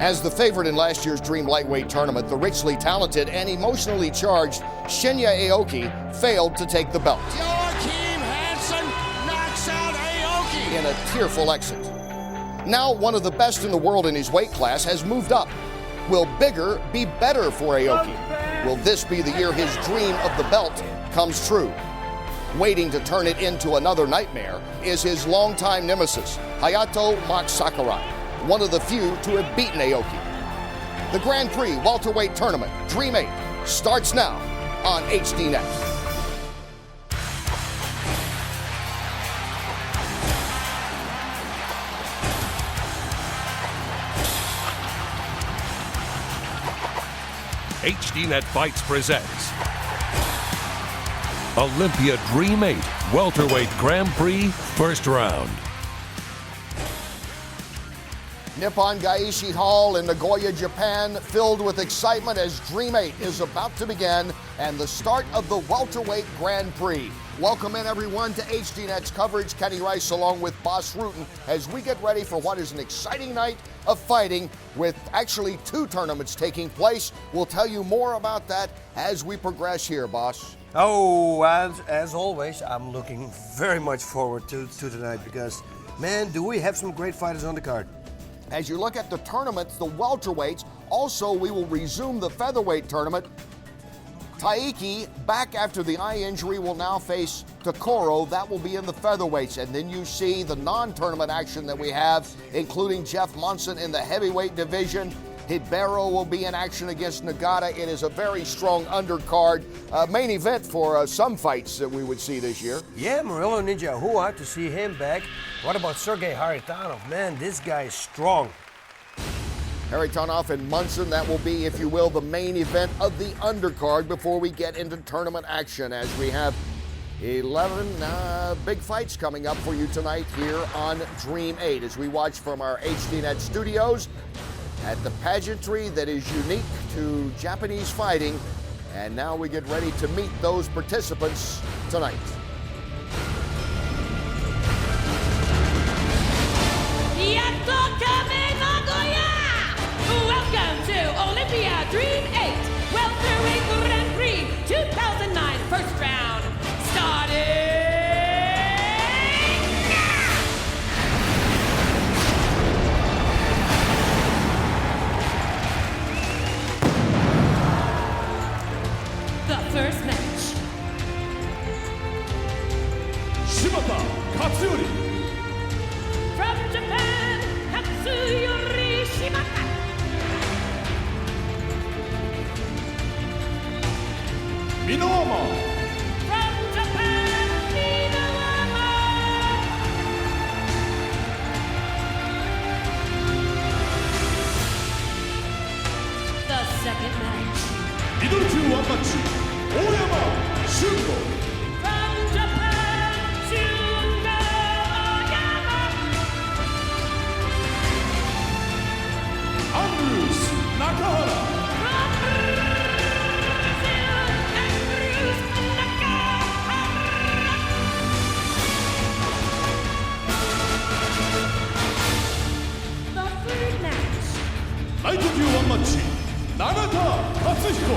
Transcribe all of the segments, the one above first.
As the favorite in last year's Dream Lightweight tournament, the richly talented and emotionally charged Shinya Aoki failed to take the belt Joachim Hansen knocks out Aoki in a tearful exit. Now one of the best in the world in his weight class has moved up. Will bigger be better for Aoki? Will this be the year his dream of the belt comes true? Waiting to turn it into another nightmare is his longtime nemesis, Hayato Sakurai, one of the few to have beaten Aoki. The Grand Prix Welter Weight Tournament, Dream 8, starts now on HDNet. HDNet Fights presents Olympia Dream 8 Welter Weight Grand Prix First Round. Nippon Gaeshi Hall in Nagoya, Japan, filled with excitement as Dream 8 is about to begin and the start of the Welter Weight Grand Prix. Welcome in everyone to HDNet's coverage. Kenny Rice along with Boss Rutan as we get ready for what is an exciting night of fighting with actually two tournaments taking place. We'll tell you more about that as we progress here, Boss. Oh, as always, I'm looking very much forward to tonight because, man, do we have some great fighters on the card. As you look at the tournaments, the welterweights, also we will resume the featherweight tournament. Daiki, back after the eye injury, will now face Tokoro. That will be in the featherweights. And then you see the non-tournament action that we have, including Jeff Monson in the heavyweight division. Ribeiro will be in action against Nagata. It is a very strong undercard. Main event for some fights that we would see this year. Yeah, Murilo Ninja Hua to see him back. What about Sergei Kharitonov? Man, this guy is strong. Kharitonov and Monson, that will be, if you will, the main event of the undercard before we get into tournament action as we have 11 big fights coming up for you tonight here on Dream 8 as we watch from our HDNet studios at the pageantry that is unique to Japanese fighting. And now we get ready to meet those participants tonight. Welcome to Olympia Dream 8 Welter Weight Grand Prix 2009 first round. Starting now! The first match. Shibata, Katsuyori. From Japan, Katsuyori Shibata. Minowa. From Japan, Minowa. The second match. Middle one match. Oyama, Shungo. From Japan, Shungo Oyama. Andrews, Nakahara. From Brazil, Andrews Nakahara. The third match. Light one match. Nagata, Katsuhiko.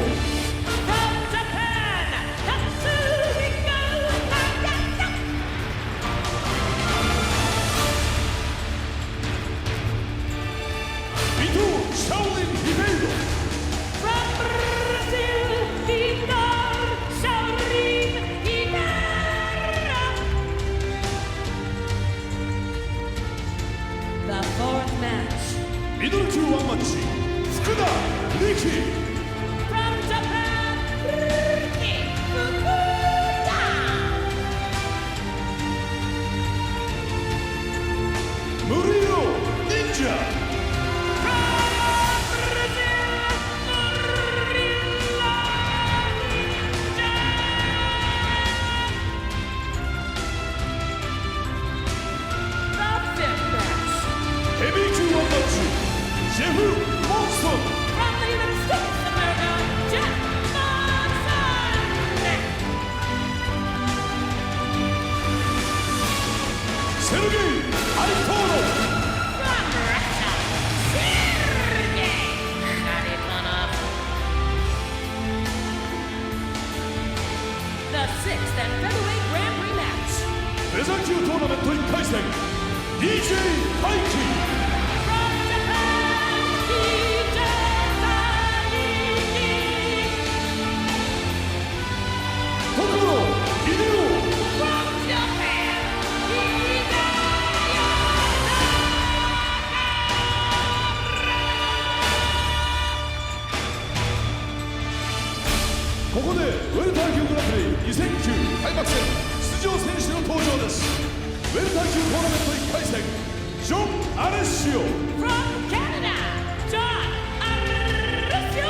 From Japan, Katsuhiko Nagata. Vitor, Shaolin Ribeiro. From Brazil, Vitor, Hideo. The fourth match. Middle one match. Fukuda, Riki. From Japan, Riki, Fukuda. Murilo, Ninja. From Brazil, Murilo, Ninja. The fifth match. Heavyweight one match. Jeff Monson. From the United States こでウェルター級グランプリ2009開幕戦出場選手の登場です。ウェルター級トーナメント1回戦、ジョン・アレッシオ From Canada, John Arroyo.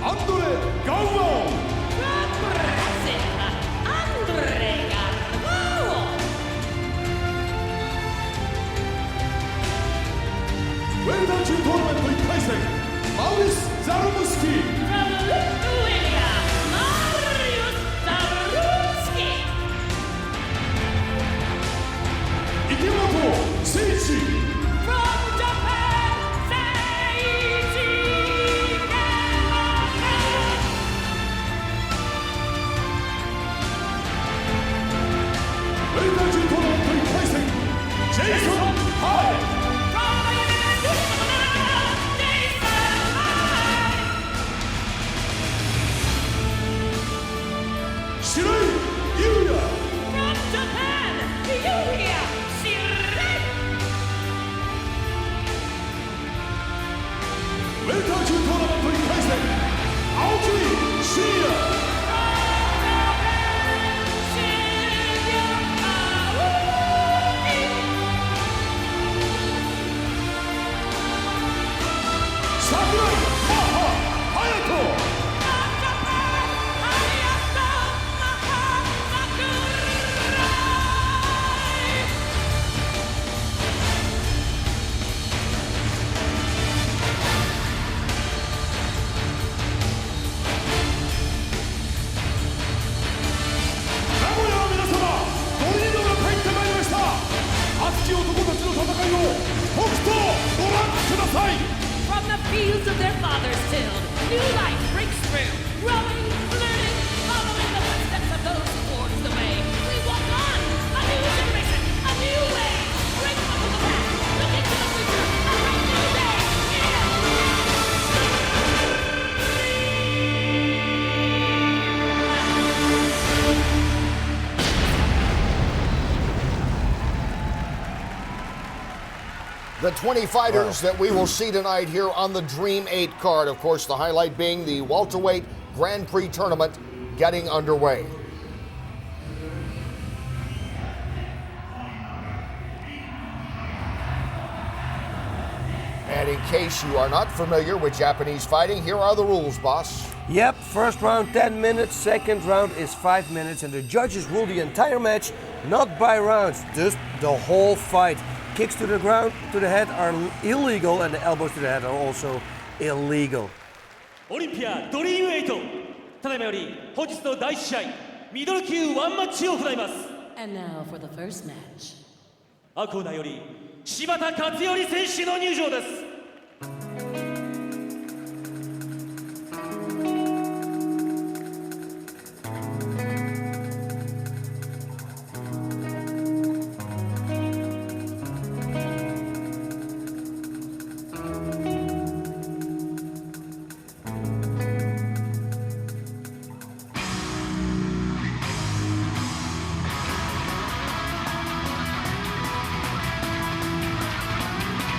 アンドレ・ガウアオ From Brazil, André Galvão. ウェルター級トーナメント1回戦、マウリス・ザロムスキー From Lithuania, Mariusz Zaruski. 池本誠一 From Japan, Seiji Kenoka. ウェルター級トーナメント1回戦、ジェイソン・ハイ 白井優也 From Japan, Yuya Shirai. ウェルター級トーナメント1回戦、青木真也 桜井マハ隼人 名古屋の皆様、ドリームが帰ってまいりました。熱き男たちの戦いをとくとご覧ください。 From the fields of their fathers tilled, new life breaks through. Growing, learning, following the footsteps of those who forged the way. We walk on, a new generation, a new way. Break up from the past, look into the future, a brand new day. The 20 fighters that we will see tonight here on the Dream 8 card. Of course, the highlight being the Welter Weight Grand Prix tournament getting underway. And in case you are not familiar with Japanese fighting, here are the rules, boss. Yep, first round 10 minutes, second round is 5 minutes, and the judges rule the entire match, not by rounds, just the whole fight. Kicks to the ground, to the head are illegal, and the elbows to the head are also illegal. オリンピアドリーム8、ただいまより本日の第1試合ミドル級ワンマッチを行います。 And now for the first match. 赤コーナーより柴田勝頼選手の入場です。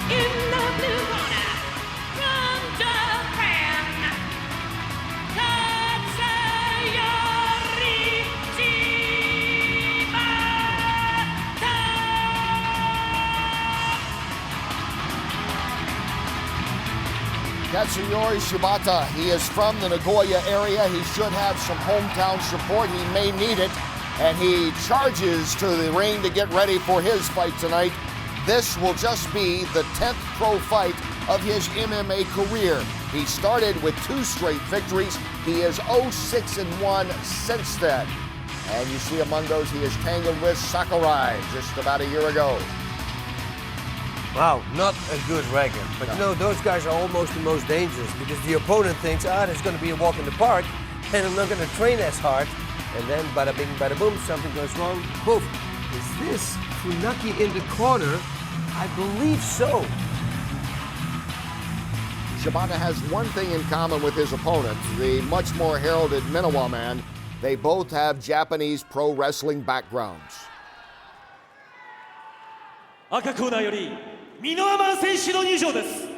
In the blue corner, from Japan, Katsuyori Shibata. Katsuyori Shibata, he is from the Nagoya area. He should have some hometown support. He may need it. And he charges to the ring to get ready for his fight tonight. This will just be the 10th pro fight of his MMA career. He started with 2 straight victories. He is 0-6-1 since then. And you see among those, he is tangled with Sakurai just about a year ago. Wow, not a good record. But you know, those guys are almost the most dangerous because the opponent thinks, there's going to be a walk in the park and I'm not going to train as hard. And then bada bing, bada boom, something goes wrong. Poof. Is this Funaki in the corner? I believe so. Shibata has one thing in common with his opponent, the much more heralded Minowa man. They both have Japanese pro wrestling backgrounds. 赤コーナーより箕輪マン選手の入場です。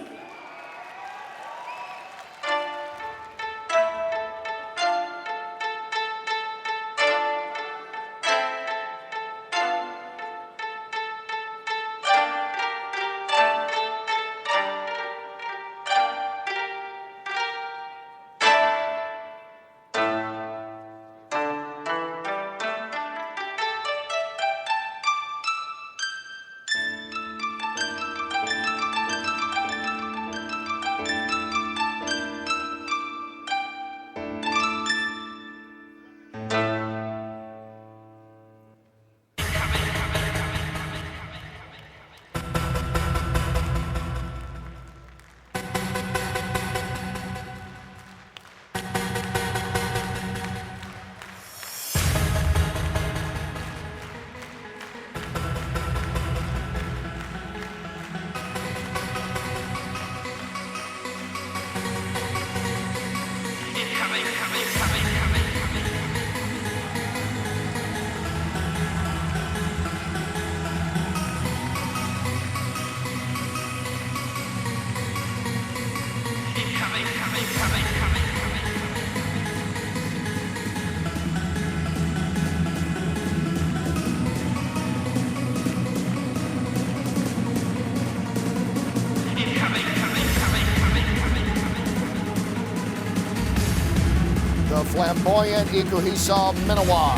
flamboyant Ikuhisa Minowa.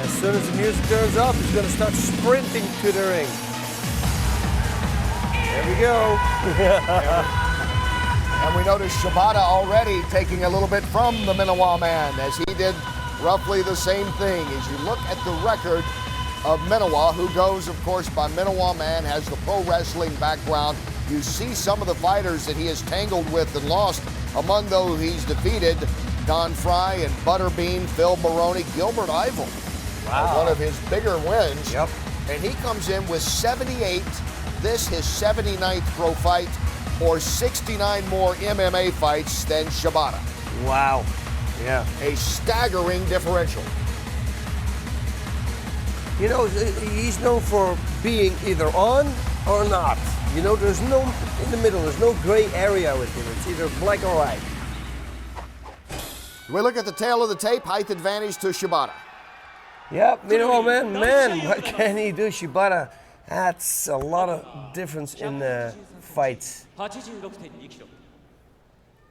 As soon as the music turns up, he's going to start sprinting to the ring. There we go. And we notice Shibata already taking a little bit from the Minowa man, as he did roughly the same thing. As you look at the record of Minowa, who goes, of course, by Minowa man, has the pro wrestling background. You see some of the fighters that he has tangled with and lost. Among those he's defeated, Don Fry and Butterbean, Phil Baroni, Gilbert Eiffel. Wow. One of his bigger wins. Yep. And he comes in with 78, this his 79th pro fight, or 69 more MMA fights than Shibata. Wow. Yeah. A staggering differential. You know, he's known for being either on or not. You know, there's no, in the middle, there's no gray area with him. It's either black or white. We look at the tail of the tape, height advantage to Shibata. Yep, Minowa man, what can he do? Shibata, that's a lot of difference in fights. 86.2 キロ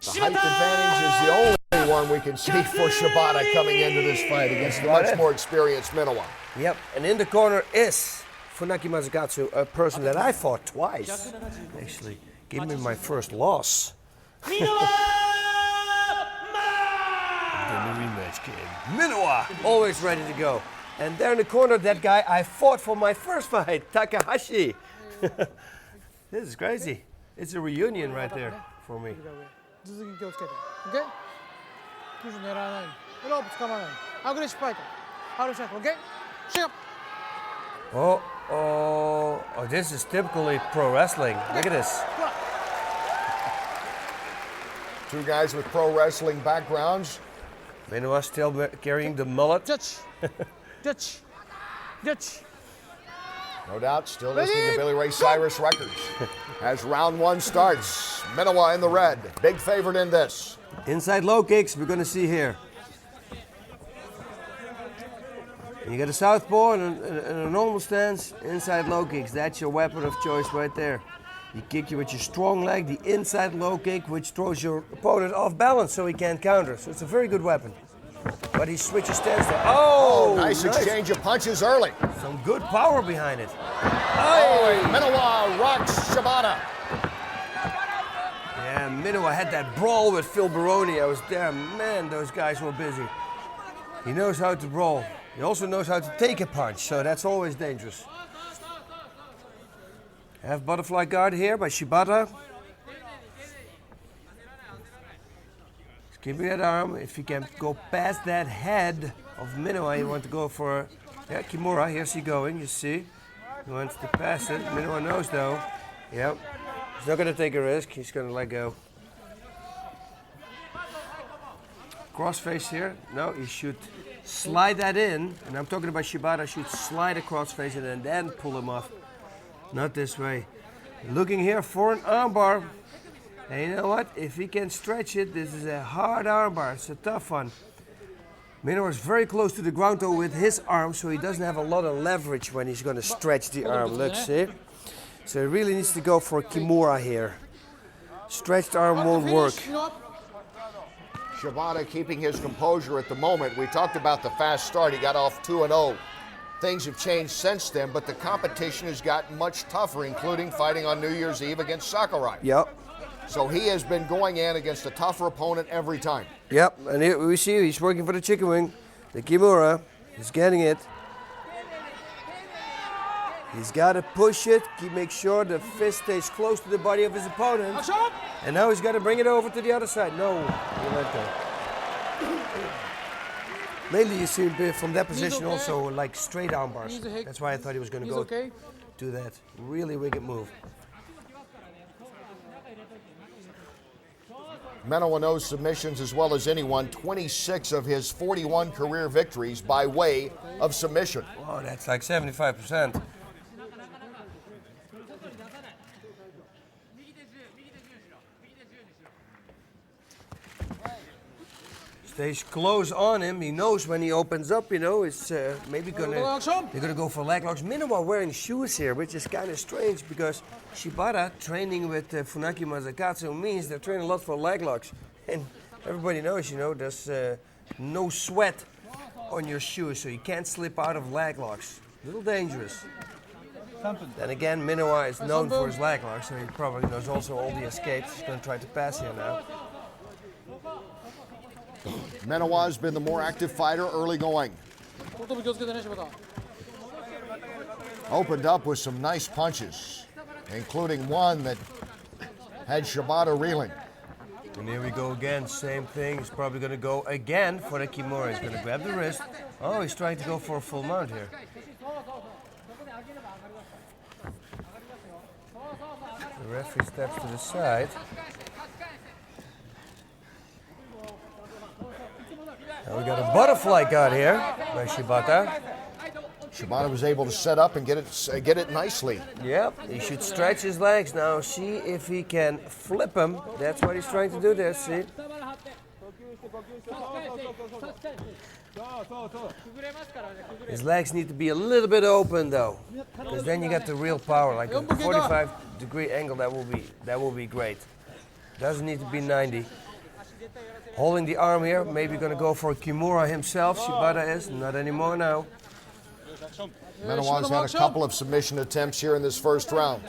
The height advantage is the only one we can see for Shibata coming into this fight against the much more experienced Minowa. Yep, and in the corner is Funaki Mazukatsu, a person that I fought twice. Actually, gave me my first loss. The rematch game. Minowa, always ready to go. And there in the corner, that guy I fought for my first fight, Takahashi. This is crazy. It's a reunion right there for me. 続きに気をつけて OK? 90狙わないロープ掴まないアグレッシブファイトハードシャット OK? シュッ Oh, this is typically pro wrestling. Look at this. Two guys with pro wrestling backgrounds. Minowa still carrying the mullet. Dutch Dutch Dutch No doubt, still listening to Billy Ray Cyrus records. As round one starts, Minowa in the red, big favorite in this. Inside low kicks, we're going to see here. You get a southpaw and a normal stance, inside low kicks. That's your weapon of choice right there. You kick you with your strong leg, the inside low kick, which throws your opponent off balance so he can't counter. So it's a very good weapon. But he switches stance there. Oh, nice exchange of punches early. Some good power behind it. Oh, Minowa rocks Shibata. Yeah, Minowa had that brawl with Phil Baroni. I was there. Man, those guys were busy. He knows how to brawl. He also knows how to take a punch, so that's always dangerous. Half butterfly guard here by Shibata. Keeping that arm. If he can go past that head of Minowa, you want to go for Kimura. Here's he going, you see. He wants to pass it. Minowa knows though. Yep. He's not going to take a risk. He's going to let go. Crossface here. No, he should slide that in. And I'm talking about Shibata. Should slide a crossface in and then pull him off. Not this way. Looking here for an armbar. And you know what? If he can stretch it, this is a hard armbar. It's a tough one. Minowa is very close to the ground though with his arm, so he doesn't have a lot of leverage when he's going to stretch the arm. Look, see? So he really needs to go for Kimura here. Stretched arm won't work. Shibata keeping his composure at the moment. We talked about the fast start. He got off 2-0. Things have changed since then, but the competition has gotten much tougher, including fighting on New Year's Eve against Sakurai. Yep. So he has been going in against a tougher opponent every time. Yep, and here we see he's working for the chicken wing. The Kimura, he's getting it. He's got to push it, make sure the fist stays close to the body of his opponent. And now he's got to bring it over to the other side. No, he let go. Mainly you see from that position also like straight arm bars. That's why I thought he was going to go do that. Really wicked move. Minowa knows submissions as well as anyone. 26 of his 41 career victories by way of submission. Oh, that's like 75%. Stays close on him. He knows when he opens up, you know, it's maybe they're gonna go for leg locks. Minowa wearing shoes here, which is kind of strange because Shibata training with Funaki Mazukatsu means they're training a lot for leg locks. And Everybody knows, you know, there's no sweat on your shoes, so you can't slip out of leg locks. A little dangerous. Then again, Minowa is known for his leg locks, so he probably knows also all the escapes. He's going to try to pass here now. Minowa has been the more active fighter early going. Opened up with some nice punches, including one that had Shibata reeling. And here we go again, same thing. He's probably going to go again for the Kimura. He's going to grab the wrist. Oh, he's trying to go for a full mount here. The referee steps to the side. Now we got a butterfly guard here by Shibata. Shibata was able to set up and get it nicely. Yep, he should stretch his legs now. See if he can flip him. That's what he's trying to do there, see? His legs need to be a little bit open though, because then you get the real power, like a 45-degree angle. That will be great. Doesn't need to be 90. Holding the arm here, maybe gonna go for Kimura himself. Shibata is not anymore now. Minowa's had a couple of submission attempts here in this first round.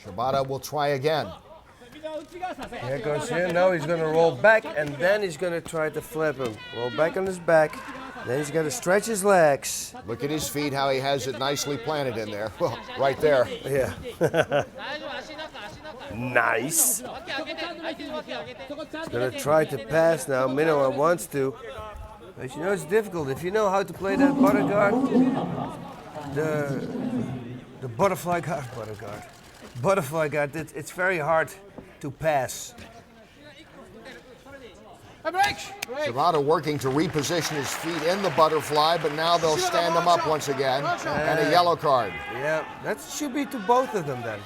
Shibata will try again. Here goes here. Now he's going to roll back, and then he's going to try to flip him. Roll back on his back. Then he's going to stretch his legs. Look at his feet, how he has it nicely planted in there. Well, right there. Yeah. Nice. He's going to try to pass now. Minowa wants to. But you know, it's difficult. If you know how to play that butter guard, the butterfly guard, it's very hard to pass. Shibata working to reposition his feet in the butterfly, but now they'll stand him up once again. And a yellow card. Yeah, that should be to both of them then.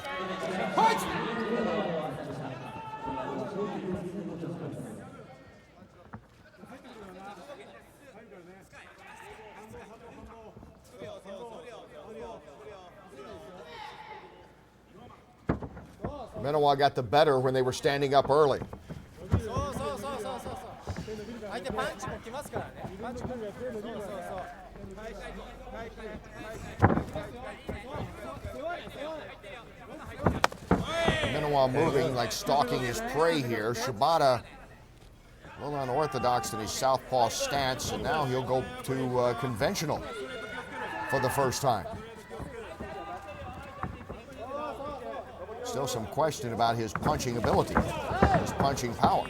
Minowa got the better when they were standing up early. Minowa moving like stalking his prey here. Shibata a little unorthodox in his southpaw stance, and now he'll go to conventional for the first time. Still some question about his punching ability, his punching power.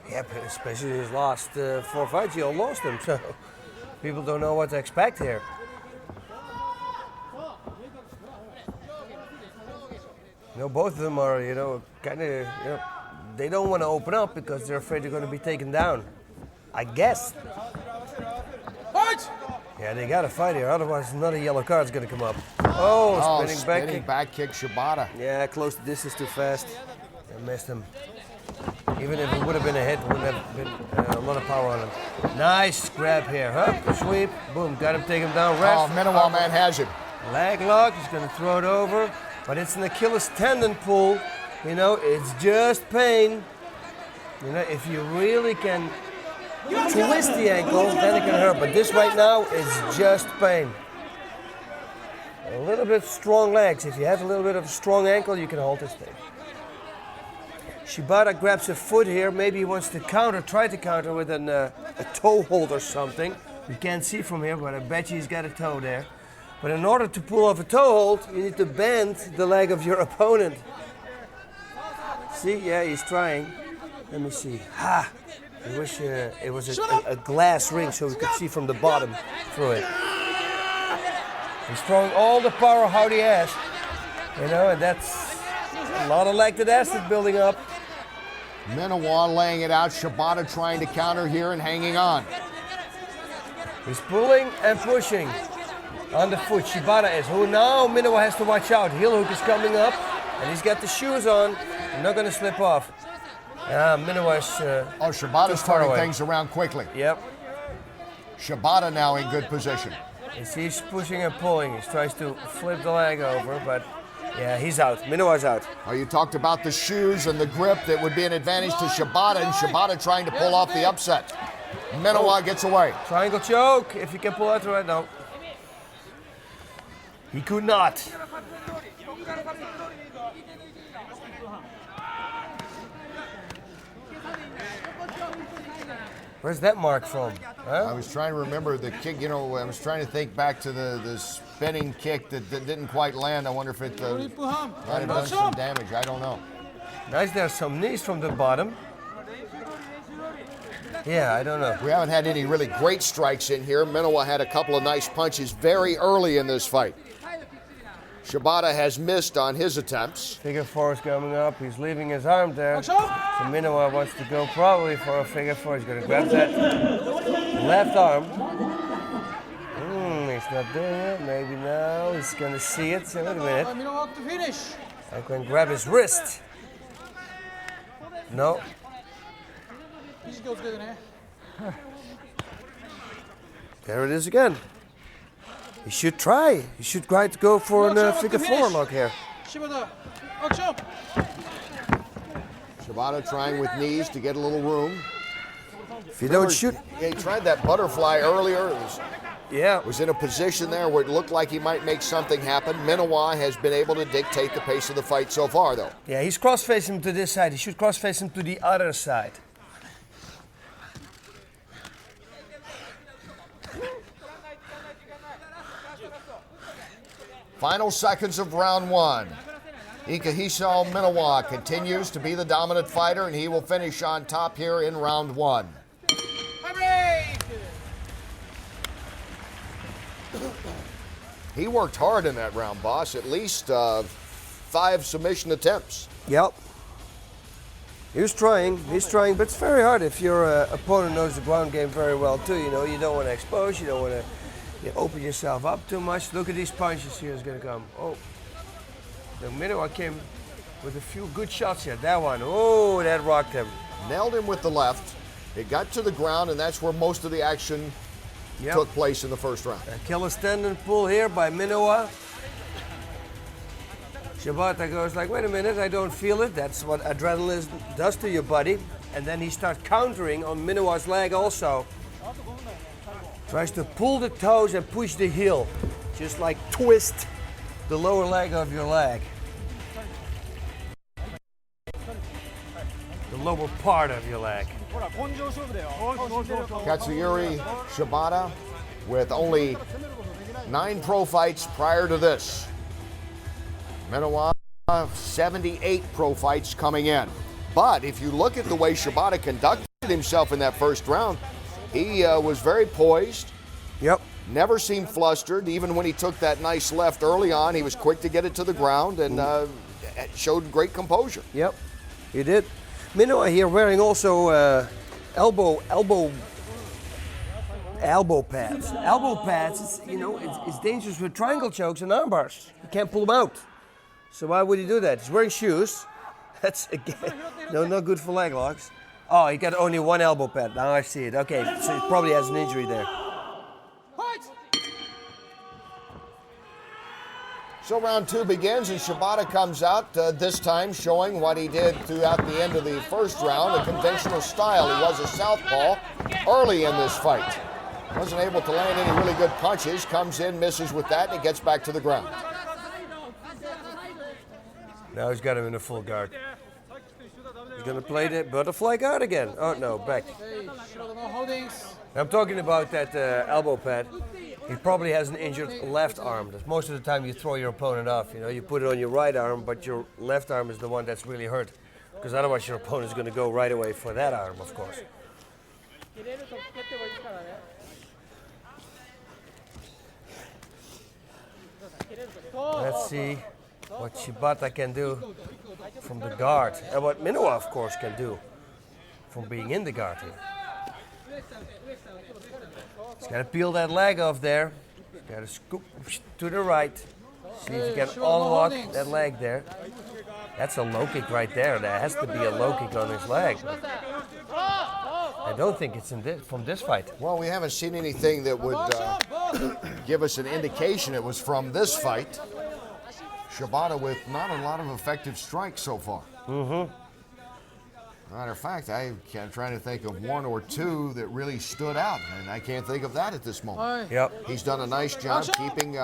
Yeah, but especially his last 4 fights, he all lost them, so people don't know what to expect here. You know, both of them are, you know, kind of, you know, they don't want to open up because they're afraid they're going to be taken down, I guess. Yeah, they got to fight here, otherwise another yellow card's going to come up. Oh, spinning back kick Shibata. Yeah, close the distance too fast. I missed him. Even if it would have been a hit, wouldn't have been a lot of power on him. Nice grab here, huh? Sweep, boom, got him, take him down. Ref. Oh, Minowa man has him. Leg lock, he's going to throw it over, but it's an Achilles tendon pull. You know, it's just pain. You know, if you really can twist the ankle, then it can hurt, but this right now is just pain. A little bit strong legs. If you have a little bit of a strong ankle, you can hold this thing. Shibata grabs a foot here. Maybe he wants to counter, try to counter with a toe hold or something. You can't see from here, but I bet you he's got a toe there. But in order to pull off a toe hold, you need to bend the leg of your opponent. See, yeah, he's trying. Let me see. Ha! I wish it was a glass ring so we could see from the bottom through it. He's throwing all the power how he has. You know, and that's a lot of lactic acid building up. Minowa laying it out. Shibata trying to counter here and hanging on. He's pulling and pushing. On the foot, Shibata is. Who now? Minowa has to watch out. Heel hook is coming up, and he's got the shoes on. He's not going to slip off. Minowa is Shibata's turning things around quickly. Yep. Shibata now in good position. He's pushing and pulling. He tries to flip the leg over, but yeah, he's out. Minowa's out. Oh, you talked about the shoes and the grip that would be an advantage to Shibata, and Shibata trying to pull off the upset. Minowa gets away. Triangle choke, if he can pull out right now. He could not. Where's that mark from? Huh? I was trying to remember the kick, I was trying to think back to the spinning kick that didn't quite land. I wonder if it might have done some damage. I don't know. Nice, there's some knees from the bottom. Yeah, I don't know. We haven't had any really great strikes in here. Minowa had a couple of nice punches very early in this fight. Shibata has missed on his attempts. Figure four is coming up. He's leaving his arm there. So Minowa wants to go probably for a figure four. He's going to grab that left arm. He's not there yet. Maybe now he's going to see it. So wait a minute. I can grab his wrist. No. There it is again. He should try. He should try to go for a figure four lock here. Shibata trying with knees to get a little room. If you don't shoot. He tried that butterfly earlier. Yeah. Was in a position there where it looked like he might make something happen. Minowa has been able to dictate the pace of the fight so far, though. Yeah, he's cross-facing him to this side. He should cross-face him to the other side. Final seconds of round one. Ikuhisa Minowa continues to be the dominant fighter, and he will finish on top here in round one. He worked hard in that round, boss. At least 5 submission attempts. Yep. He's trying, but it's very hard if your opponent knows the ground game very well too. You don't want to expose, you don't want to open yourself up too much. Look at these punches here is going to come. Oh, the Minowa came with a few good shots here. That one, oh, that rocked him. Nailed him with the left. It got to the ground, and that's where most of the action took place in the first round. Achilles tendon pull here by Minowa. Shibata goes like, wait a minute, I don't feel it. That's what adrenaline does to your body. And then he starts countering on Minowa's leg also. Tries to pull the toes and push the heel. Just like twist the lower leg of your leg. The lower part of your leg. Katsuyori Shibata with only 9 pro fights prior to this. Minowa, 78 pro fights coming in. But if you look at the way Shibata conducted himself in that first round, he was very poised. Yep. Never seemed flustered. Even when he took that nice left early on, he was quick to get it to the ground and showed great composure. Yep, he did. Minowa here wearing also elbow pads. Elbow pads, it's dangerous with triangle chokes and arm bars. You can't pull them out. So why would he do that? He's wearing shoes. That's again, not good for leg locks. Oh, he got only one elbow pad. Now I see it. Okay, so he probably has an injury there. So round 2 begins, and Shibata comes out, this time showing what he did throughout the end of the first round, a conventional style. He was a southpaw early in this fight. Wasn't able to land any really good punches, comes in, misses with that, and he gets back to the ground. Now he's got him in a full guard. He's going to play the butterfly guard again. Oh, no, back. I'm talking about that elbow pad. He probably has an injured left arm. Most of the time you throw your opponent off. You put it on your right arm, but your left arm is the one that's really hurt. Because otherwise your opponent is going to go right away for that arm, of course. Let's see what Shibata can do from the guard. And what Minowa, of course, can do from being in the guard here. He's got to peel that leg off there. Got to scoop to the right. See if you can unlock that leg there. That's a low kick right there. There has to be a low kick on his leg. I don't think it's from this fight. Well, we haven't seen anything that would give us an indication it was from this fight. Shibata with not a lot of effective strikes so far. Matter of fact, I'm trying to think of one or two that really stood out, and I can't think of that at this moment. Yep. He's done a nice job keeping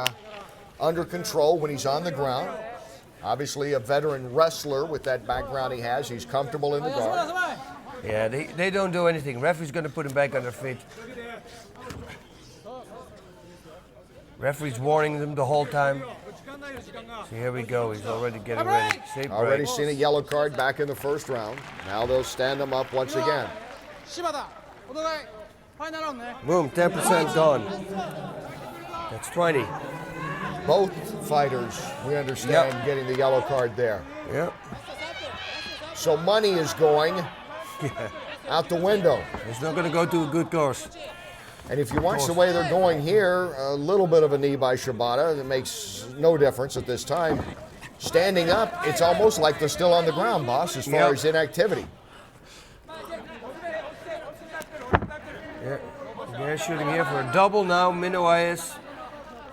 under control when he's on the ground. Obviously a veteran wrestler with that background he has. He's comfortable in the guard. Yeah, they don't do anything. Referee's going to put him back on their feet. Referee's warning them the whole time. So here we go. He's already getting ready. Already seen a yellow card back in the first round. Now they'll stand him up once again. Boom, 10% gone. That's 20. Both fighters, we understand, getting the yellow card there. Yep. So money is going out the window. It's not going to go to a good course. And if you watch the way they're going here, a little bit of a knee by Shibata. It makes no difference at this time. Standing up, it's almost like they're still on the ground, boss, as far as inactivity. Yeah, they're shooting here for a double now. Minowa is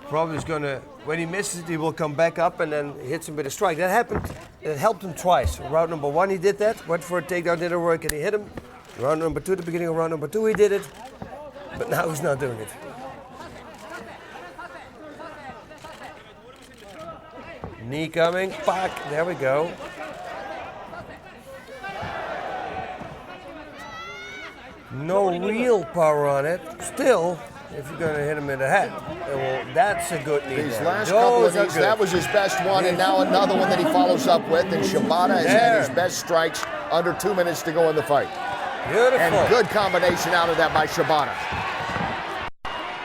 probably going to, when he misses it, he will come back up and then hits him with a strike. That happened, it helped him twice. Round number 1 he did that, went for a takedown, didn't work, and he hit him. Round number 2, the beginning of round number 2, he did it. But now he's not doing it. Knee coming, back, there we go. No real power on it. Still, if you're going to hit him in the head, well, that's a good knee. These last couple of knees, that was his best one, and now another one that he follows up with, and Shibata has had his best strikes under 2 minutes to go in the fight. Beautiful. And good combination out of that by Shibata.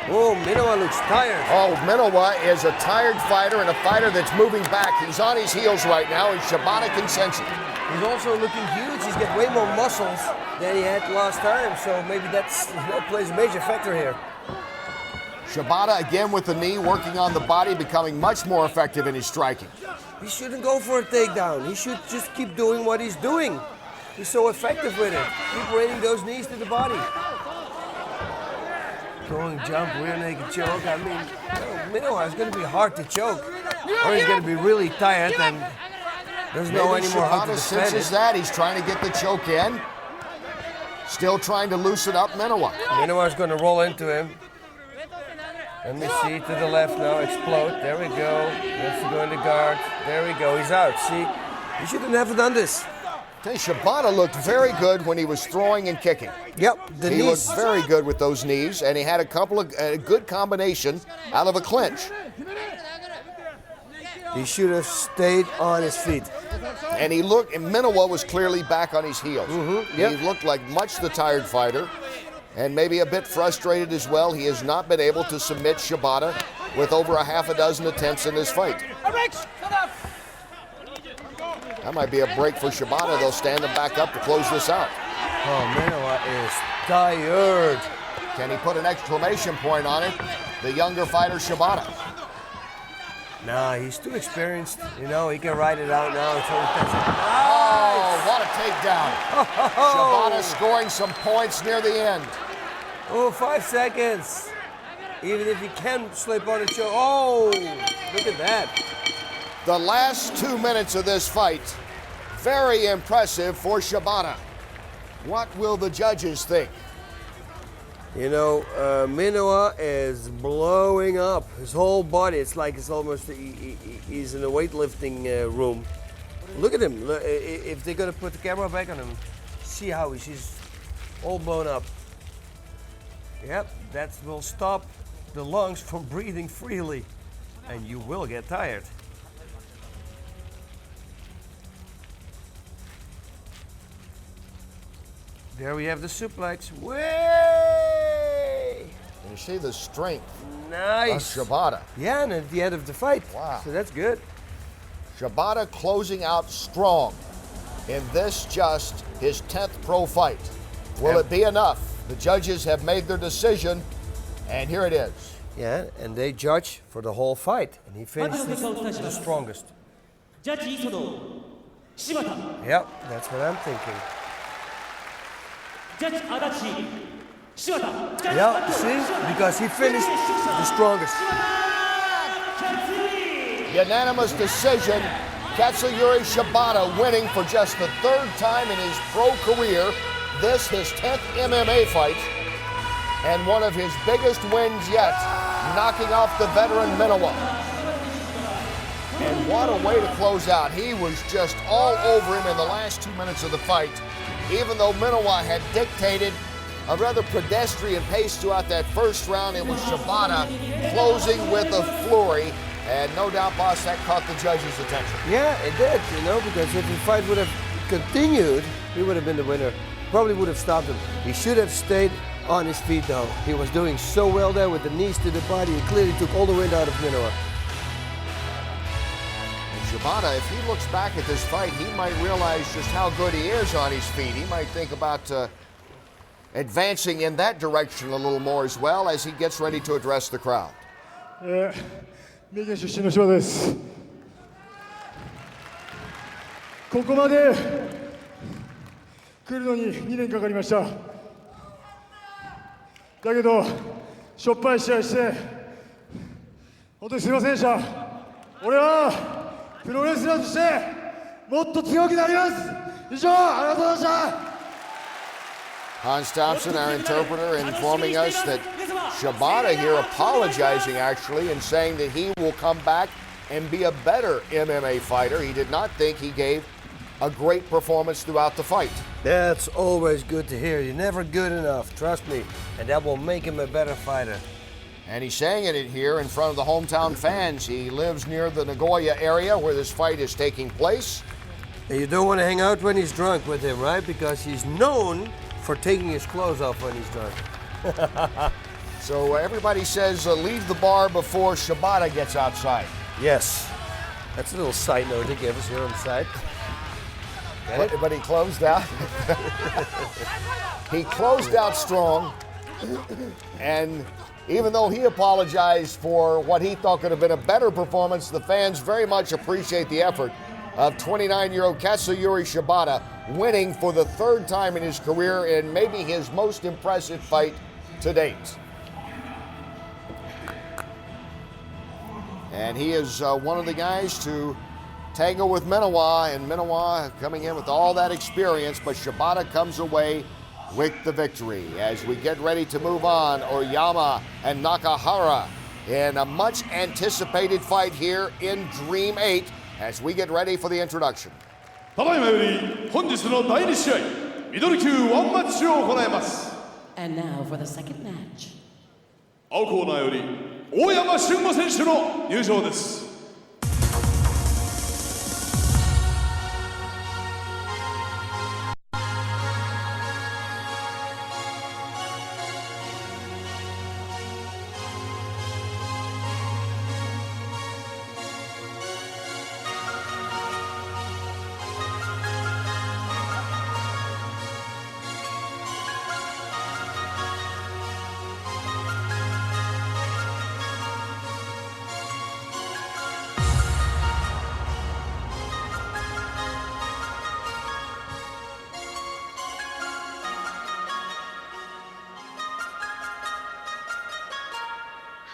Oh, Minowa looks tired. Oh, Minowa is a tired fighter and a fighter that's moving back. He's on his heels right now, and Shibata can sense it. He's also looking huge. He's got way more muscles than he had last time, so maybe that plays a major factor here. Shibata again with the knee, working on the body, becoming much more effective in his striking. He shouldn't go for a takedown. He should just keep doing what he's doing. He's so effective with it. Keep raining those knees to the body. Going jump, rear naked choke. I mean, Minowa is going to be hard to choke. Or he's going to be really tired and there's no anymore how to defend it. Senses that. He's trying to get the choke in. Still trying to loosen up Minowa. Minowa is going to roll into him. Let me see, to the left now, explode. There we go. Let's go in the guard. There we go, he's out. See, he shouldn't have done this. Shibata looked very good when he was throwing and kicking. Yep, he looked very good with those knees, and he had a couple of good combination out of a clinch. He should have stayed on his feet. And Minowa was clearly back on his heels. He looked like much the tired fighter, and maybe a bit frustrated as well. He has not been able to submit Shibata with over a half a dozen attempts in this fight. That might be a break for Shibata. They'll stand him back up to close this out. Oh, Minowa is tired. Can he put an exclamation point on it? The younger fighter, Shibata. Nah, he's too experienced. You know, he can ride it out now. Oh, what a takedown. Shibata scoring some points near the end. Oh, 5 seconds. Even if he can slip on a choke. Oh, look at that. The last 2 minutes of this fight, very impressive for Shibata. What will the judges think? You know, Minowa is blowing up. His whole body, it's like it's almost, he's in a weightlifting room. Look at him. If they're going to put the camera back on him, see how he's all blown up. Yep, that will stop the lungs from breathing freely, and you will get tired. There we have the suplex. Way! And you see the strength nice. of Shibata. Yeah, and at the end of the fight. Wow. So that's good. Shibata closing out strong in this just his 10th pro fight. Will it be enough? The judges have made their decision, and here it is. Yeah, and they judge for the whole fight, and he finished the strongest. ジャッジ磯野柴田 Yeah, that's what I'm thinking. ジャッジ足立柴田 Yeah, see? Because he finished the strongest. Unanimous decision. Katsuyori Shibata winning for just the third time in his pro career. This his 10th MMA fight and one of his biggest wins yet, knocking off the veteran Minowa. And what a way to close out. He was just all over him in the last 2 minutes of the fight. Even though Minowa had dictated a rather pedestrian pace throughout that first round, it was Shibata closing with a flurry. And no doubt, boss, that caught the judges' attention. Yeah, it did, you know, because if the fight would have continued, he would have been the winner. Probably would have stopped him. He should have stayed on his feet, though. He was doing so well there with the knees to the body. He clearly took all the wind out of Minowa. And Shibata, if he looks back at this fight, he might realize just how good he is on his feet. He might think about advancing in that direction a little more as well as he gets ready to address the crowd. 三重県出身の柴田です。ここまで来るのに2年かかりました。だけどしょっぱい試合して本当にすみませんでした。俺はプロレスラーとしてもっと強くなります。以上、ありがとうございました。 Hans Thompson, our interpreter, informing us that Shibata here apologizing actually and saying that he will come back and be a better MMA fighter. He did not think he gave a great performance throughout the fight. That's always good to hear. You're never good enough, trust me. And that will make him a better fighter. And he's saying it here in front of the hometown fans. He lives near the Nagoya area where this fight is taking place. And you don't want to hang out when he's drunk with him, right? Because he's known for taking his clothes off when he's drunk. So everybody says leave the bar before Shibata gets outside. Yes. That's a little side note to give us here on the side. But he closed out. He closed out strong. And even though he apologized for what he thought could have been a better performance, the fans very much appreciate the effort of 29-year-old Katsuyori Shibata winning for the third time in his career in maybe his most impressive fight to date. And he is one of the guys to tangle with Minowa, and Minowa coming in with all that experience, but Shibata comes away with the victory. As we get ready to move on, Oyama and Nakahara in a much anticipated fight here in Dream 8 as we get ready for the introduction. ただいまより本日の第2試合ミドル級ワンマッチを行います。 And now for the second match. 青コーナーより大山俊吾選手の入場です。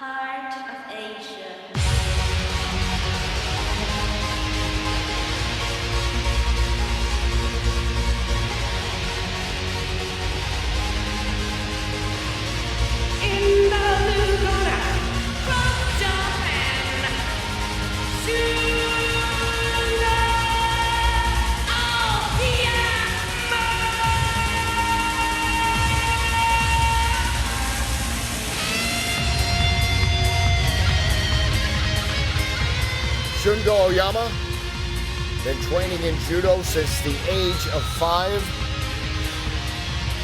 Heart of Asia. In the blue corner, from Japan, Shungo Oyama. Shungo Oyama, been training in judo since the age of 5.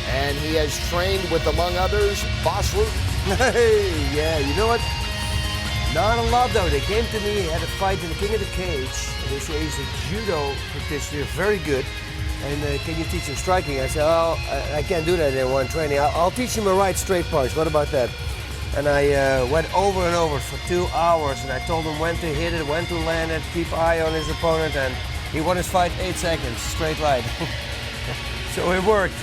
And he has trained with, among others, Basru. Hey, yeah, you know what? Not a lot, though. They came to me, had a fight in the King of the Cage. And they say he's a judo practitioner, very good. And can you teach him striking? I said, oh, I can't do that in one training. I'll teach him a right straight punch. What about that? and I went over and over for 2 hours, and I told him when to hit it, when to land it, keep eye on his opponent, and he won his fight 8 seconds, straight right. So it worked.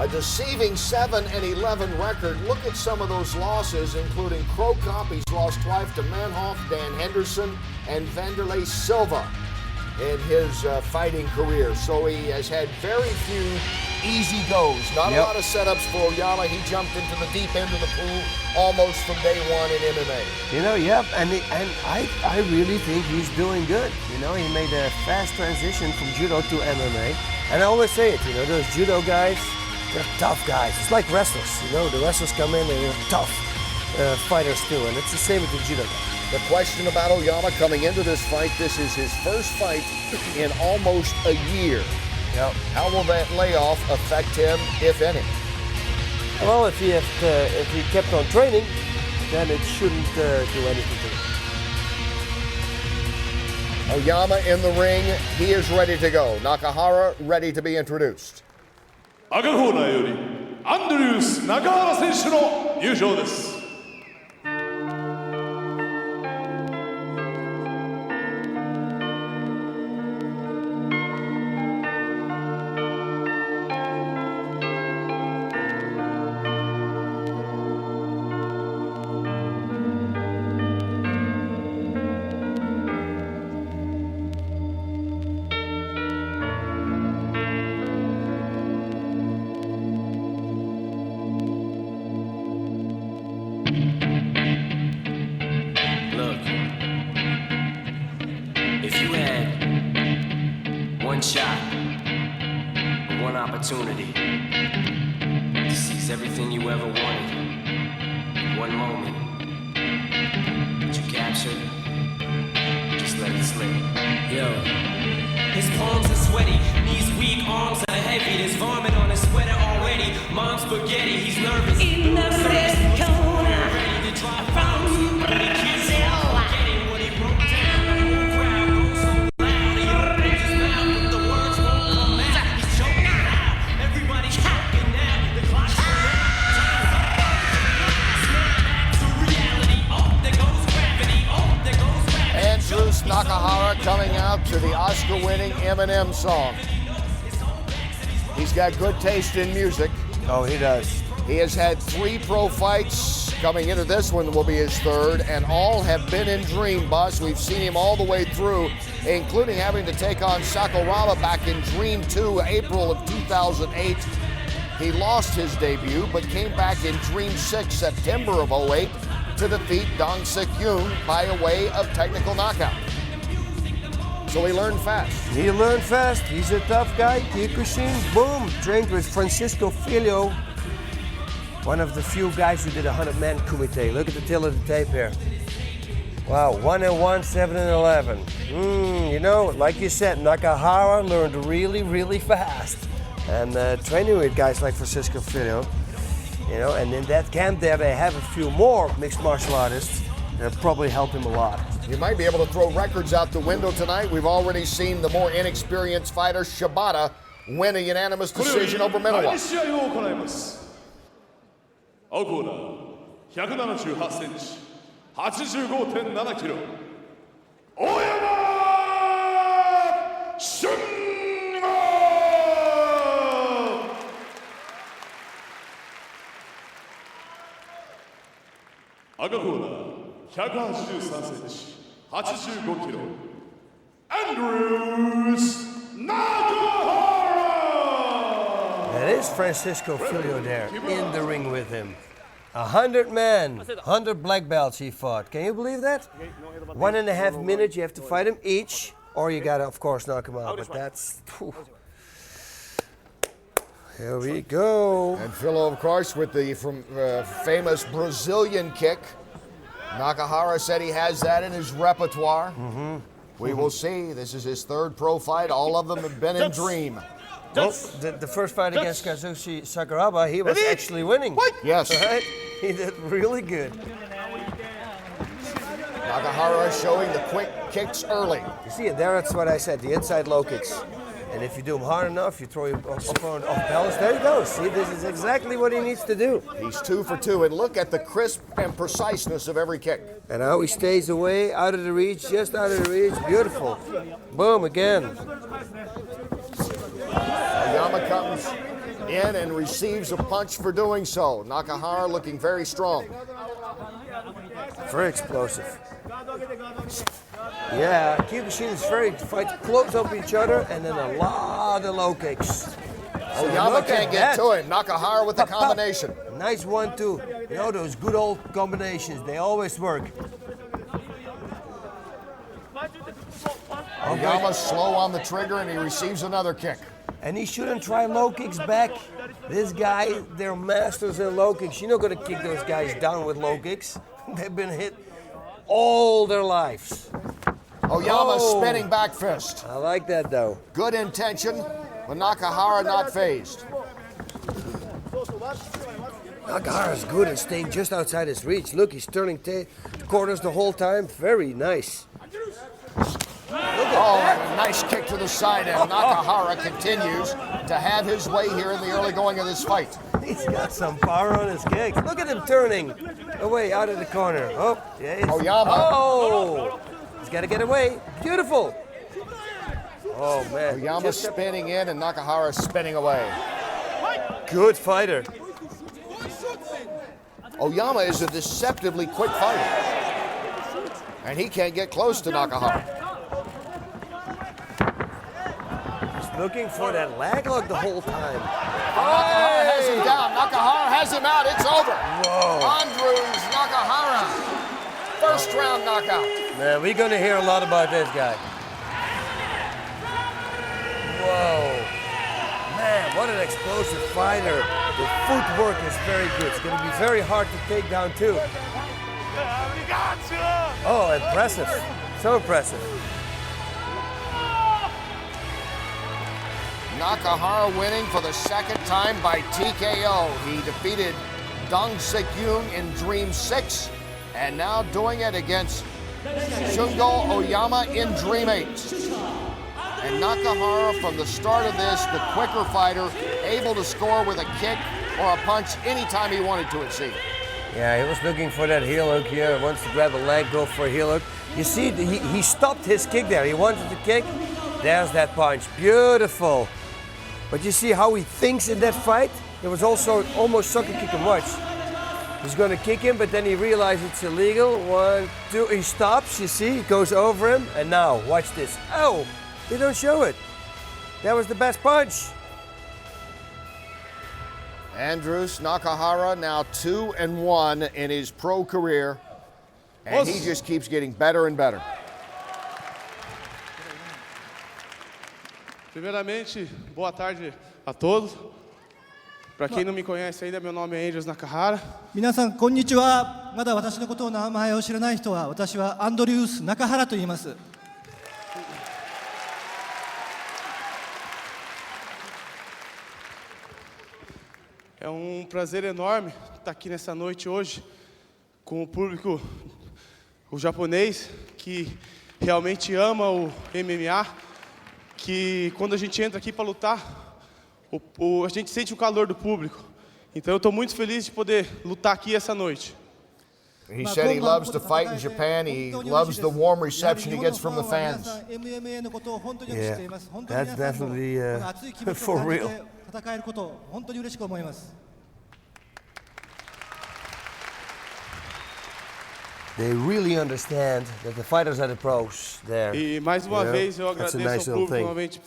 A deceiving 7-11 record. Look at some of those losses, including Krokop. He's lost twice to Manhoff, Dan Henderson, and Vanderlei Silva in his fighting career. So he has had very few easy goes. Not a lot of setups for Oyama. He jumped into the deep end of the pool almost from day one in MMA. You know, yep, and I really think he's doing good. You know, he made a fast transition from judo to MMA. And I always say it, you know, those judo guys, they're tough guys. It's like wrestlers, you know, the wrestlers come in and they're tough fighters too, and it's the same with the judo guys. The question about Oyama coming into this fight, this is his first fight in almost a year. Yep. How will that layoff affect him, if any? Well, if he kept on training, then it shouldn't do anything to him. Oyama in the ring, he is ready to go. Nakahara ready to be introduced. 赤コーナーよりアンドリュース中原選手の入場です。Opportunity to seize everything you ever wanted in one moment, but you captured, just let it slip. Yo, his palms are sweaty, knees weak, arms are heavy. There's vomit on his sweater already. Mom's spaghetti, he's nervous. In the red corner, ready to drop from Brazil. Forgetting what he wrote down. The whole crowd goes so loud. He opens his mouth, but the words won't come out. He's choking out. Everybody's talking now. The clock's running out. Snap back to reality. Oh, there goes gravity. Oh, there goes gravity. Andrews Nakahara coming out to the Oscar-winning Eminem song. He's got good taste in music. Oh, he does. He has had 3 pro fights. Coming into this one will be his 3rd, and all have been in Dream, Bus. We've seen him all the way through, including having to take on Sakuraba back in Dream 2, April of 2008. He lost his debut, but came back in Dream 6, September of 2008, to defeat Dong Sik-yoon by a way of technical knockout. So he learned fast. He learned fast. He's a tough guy. Kyokushin, boom, trained with Francisco Filho. One of the few guys who did a 100-man kumite. Look at the tail of the tape here. Wow, 1-1, 7-11. You know, like you said, Nakahara learned really, really fast. And training with guys like Francisco Filho, you know, and in that camp there, they have a few more mixed martial artists that probably help him a lot. You might be able to throw records out the window tonight. We've already seen the more inexperienced fighter, Shibata, win a unanimous decision over Minowa. 青コーナー178センチ 85.7 キロ Oyama Shungo 赤コーナー183センチ 85 キロ Andrews Nakahara. That is Francisco Filho there in the ring with him. 100 men, 100 black belts he fought. Can you believe that? 1.5 minutes, you have to fight them each, or you gotta, of course, knock them out. But that's... Whew. Here we go. And Filho, of course, with the famous Brazilian kick. Nakahara said he has that in his repertoire. We will see. This is his 3rd pro fight. All of them have been in Dream. Well, the first fight against Kazushi Sakuraba, he was actually winning. Yes. Right? He did really good. Nakahara showing the quick kicks early. You see, there, that's what I said, the inside low kicks. And if you do them hard enough, you throw your opponent off balance. There you go. See, this is exactly what he needs to do. He's 2 for 2, and look at the crisp and preciseness of every kick. And how he stays away, out of the reach, just out of the reach. Beautiful. Boom, again. Oyama comes in and receives a punch for doing so. Nakahara looking very strong. Very explosive. Yeah, Kyokushin is very fight close up each other and then a lot of low kicks. Oyama can't get to him. Nakahara with the combination. Nice 1-2. You know those good old combinations, they always work. Oyama's slow on the trigger and he receives another kick. And he shouldn't try low kicks back. This guy, they're masters in low kicks. You're not gonna kick those guys down with low kicks. They've been hit all their lives. Oyama spinning back fist. I like that though. Good intention, but Nakahara not phased. Nakahara's good at staying just outside his reach. Look, he's turning corners the whole time. Very nice. A nice kick to the side, and Nakahara continues to have his way here in the early going of this fight. He's got some power on his kicks. Look at him turning away out of the corner. Oh, yeah. Oyama. Oh, he's got to get away. Beautiful. Oh, man. Oyama spinning in and Nakahara spinning away. Good fighter. Oyama is a deceptively quick fighter. And he can't get close to Nakahara. Looking for that leg lock the whole time. Nakahara has him down. Nakahara has him out. It's over. Whoa. Andrews Nakahara. First round knockout. Man, we're going to hear a lot about this guy. Whoa. Man, what an explosive fighter. The footwork is very good. It's going to be very hard to take down, too. Oh, impressive. So impressive. Nakahara winning for the second time by TKO. He defeated Dong Sik-yoon in Dream 6 and now doing it against Shungo Oyama in Dream 8. And Nakahara from the start of this, the quicker fighter, able to score with a kick or a punch anytime he wanted to, it seemed. Yeah, he was looking for that heel hook here. Wants to grab a leg, go for a heel hook. You see, he stopped his kick there. He wanted to kick. There's that punch. Beautiful. But you see how he thinks in that fight? There was also almost sucker kick and watch. He's going to kick him, but then he realized it's illegal. 1, 2, he stops, you see, goes over him. And now, watch this. Oh, they don't show it. That was the best punch. Andrews Nakahara now 2-1 in his pro career. And he just keeps getting better and better. Primeiramente, boa tarde a todos. Para quem não me conhece ainda, meu nome é Andrews Nakahara. 皆さんこんにちは。まだ私のことを名前を知らない人は、私はアンドリュース中原と言います。É um prazer enorme estar aqui nessa noite hoje com o público, o japonês, que realmente ama o MMA, que quando a gente entra aqui para lutar, a gente sente o calor do público. Então eu estou muito feliz de poder lutar aqui essa noite. He said he loves to fight in Japan. He loves the warm reception he gets from the fans. Yeah, that's definitely for real. They really understand that the fighters are the pros there. E mais uma vez eu agradeço nice ao público thing. novamente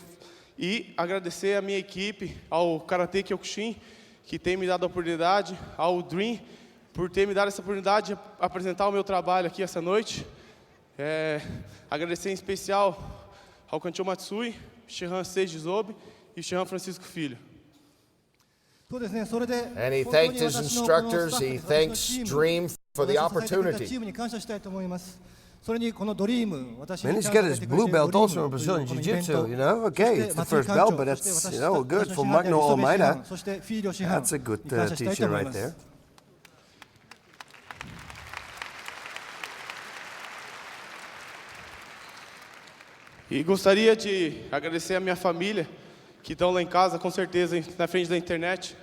e agradecer a minha equipe, ao Karate Kyokushin, que tem me dado a oportunidade, ao Dream, por ter me dado essa oportunidade de apresentar o meu trabalho aqui essa noite. Agradecer em especial ao Kancho Matsui, Shihan Seiji Zobe e Shihan Francisco Filho. And he thanked his instructors. He thanks Dream for the opportunity. Man, he's got his blue belt also in Brazilian Jiu-Jitsu, you know? Okay, it's the first belt, but that's, you know, good for Magno Almeida. That's a good teacher right there. E gostaria de agradecer a minha família, que estão lá em casa, com certeza, na frente da internet,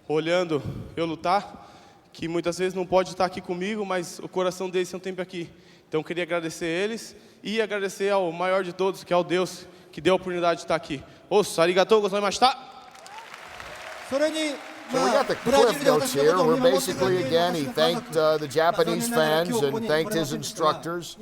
olhando eu lutar, que muitas vezes não pode estar aqui comigo, mas o coração deles estão sempre aqui. Então, queria agradecer eles e agradecer ao maior de todos, que é o Deus, que deu a oportunidade de estar aqui. Osu, arigatou gozaimashita! So we got the cliff notes here, where basically, again, he thanked the Japanese fans and thanked his instructors.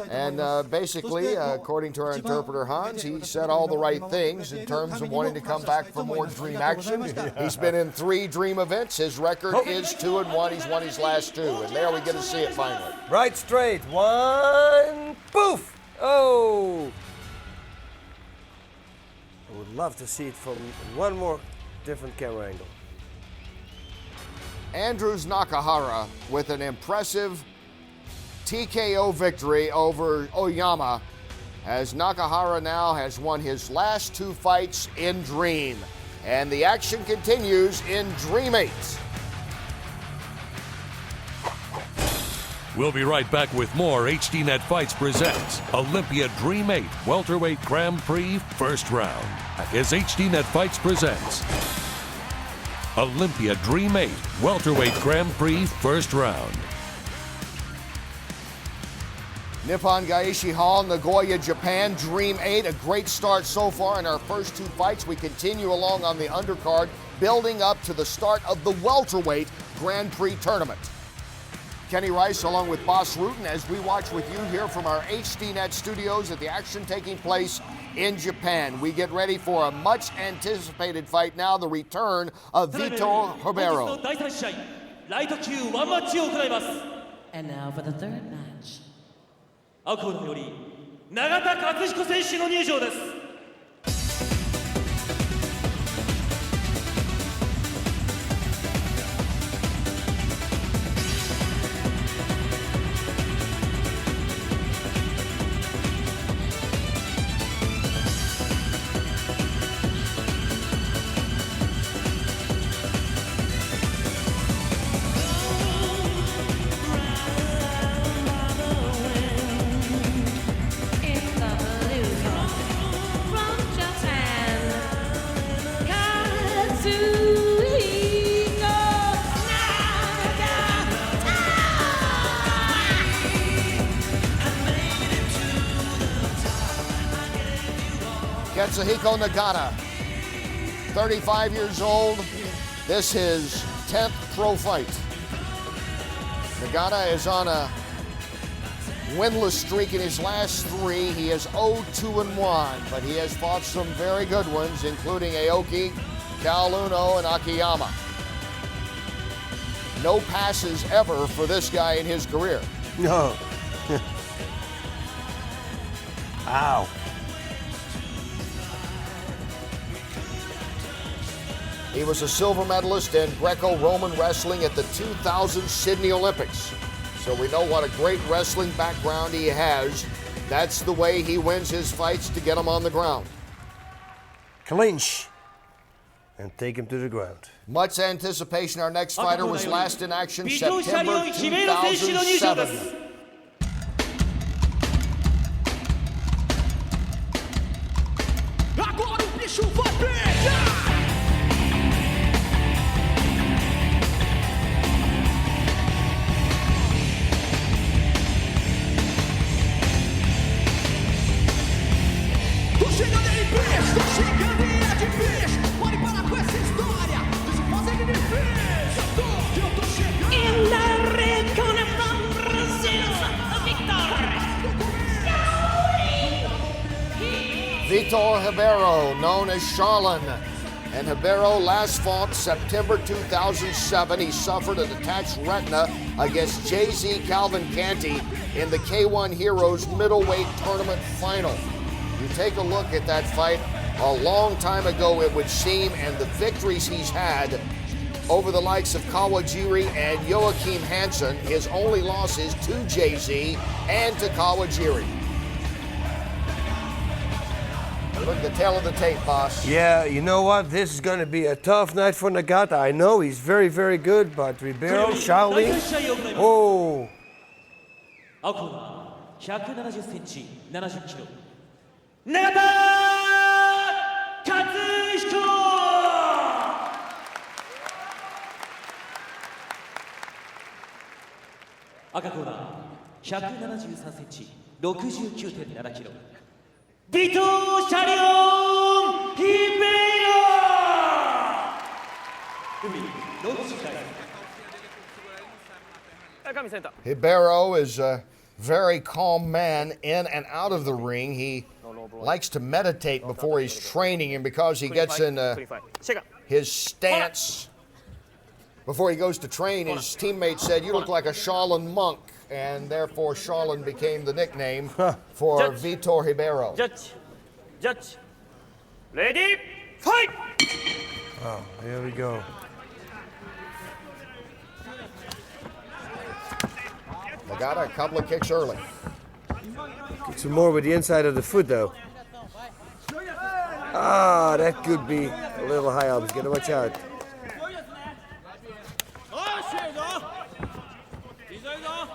And basically, according to our interpreter Hans, he said all the right things in terms of wanting to come back for more dream action. He's been in 3 dream events. His record is 2-1. He's won his last 2. And there we get to see it finally. Right straight. 1, poof! Oh! I would love to see it from one more different camera angle. Andrews Nakahara with an impressive TKO victory over Oyama, as Nakahara now has won his last 2 fights in Dream. And the action continues in Dream 8. We'll be right back with more HDNet Fights presents Olympia Dream 8 Welterweight Grand Prix First Round. As HDNet Fights presents Olympia Dream 8 Welterweight Grand Prix First Round. Nippon Gaeshi Hall, Nagoya, Japan, Dream 8. A great start so far in our first 2 fights. We continue along on the undercard, building up to the start of the Welterweight Grand Prix tournament. Kenny Rice along with Boss Rutan as we watch with you here from our HDNet studios at the action taking place in Japan. We get ready for a much anticipated fight now, the return of Vitor Ribeiro. And now for the third match. 赤コーナーより永田克彦選手の入場です。Katsuhiko Nagata, 35 years old. This is his 10th pro fight. Nagata is on a winless streak in his last 3. He is 0-2-1, but he has fought some very good ones, including Aoki, Kaoluno, and Akiyama. No passes ever for this guy in his career. No. Ow. He was a silver medalist in Greco-Roman wrestling at the 2000 Sydney Olympics. So we know what a great wrestling background he has. That's the way he wins his fights, to get him on the ground. Clinch and take him to the ground. Much anticipation. Our next fighter was last in action September 2007. Agora o bicho vai pegar! Tô chegando aí, bicho! Tô chegando e é difícil! Pode parar com essa história! De se fazer de difícil! Eu tô chegando! In the red corner from Brazil, Vitor Ribeiro, known as Charlin. And Ribeiro last fought September 2007. He suffered a detached retina against Jay-Z Calvin Canty in the K1 Heroes middleweight tournament final. You take a look at that fight a long time ago, it would seem, and the victories he's had over the likes of Kawajiri and Joachim Hansen. His only losses to Jay-Z and to Kawajiri. Look at the tail of the tape, boss. Yeah, you know what? This is going to be a tough night for Nagata. I know he's very, very good, but Ribeiro, Shaolin, oh. 青コーナー170センチ70キロ Nagata Katsuhiko! 赤コーナー173センチ69.7キロビトー・シャリオン・ヒベイロ海ロッチ大 Ribeiro is a very calm man in and out of the ring. He likes to meditate before he's training, and because he gets in his stance before he goes to train, his teammates said, "You look like a Shaolin monk," and therefore Shaolin became the nickname for Vitor Ribeiro. Judge. Ready? Fight! Oh, here we go. Nagata, a couple of kicks early. Get some more with the inside of the foot, though. Ah, that could be a little high up. He's got to watch out.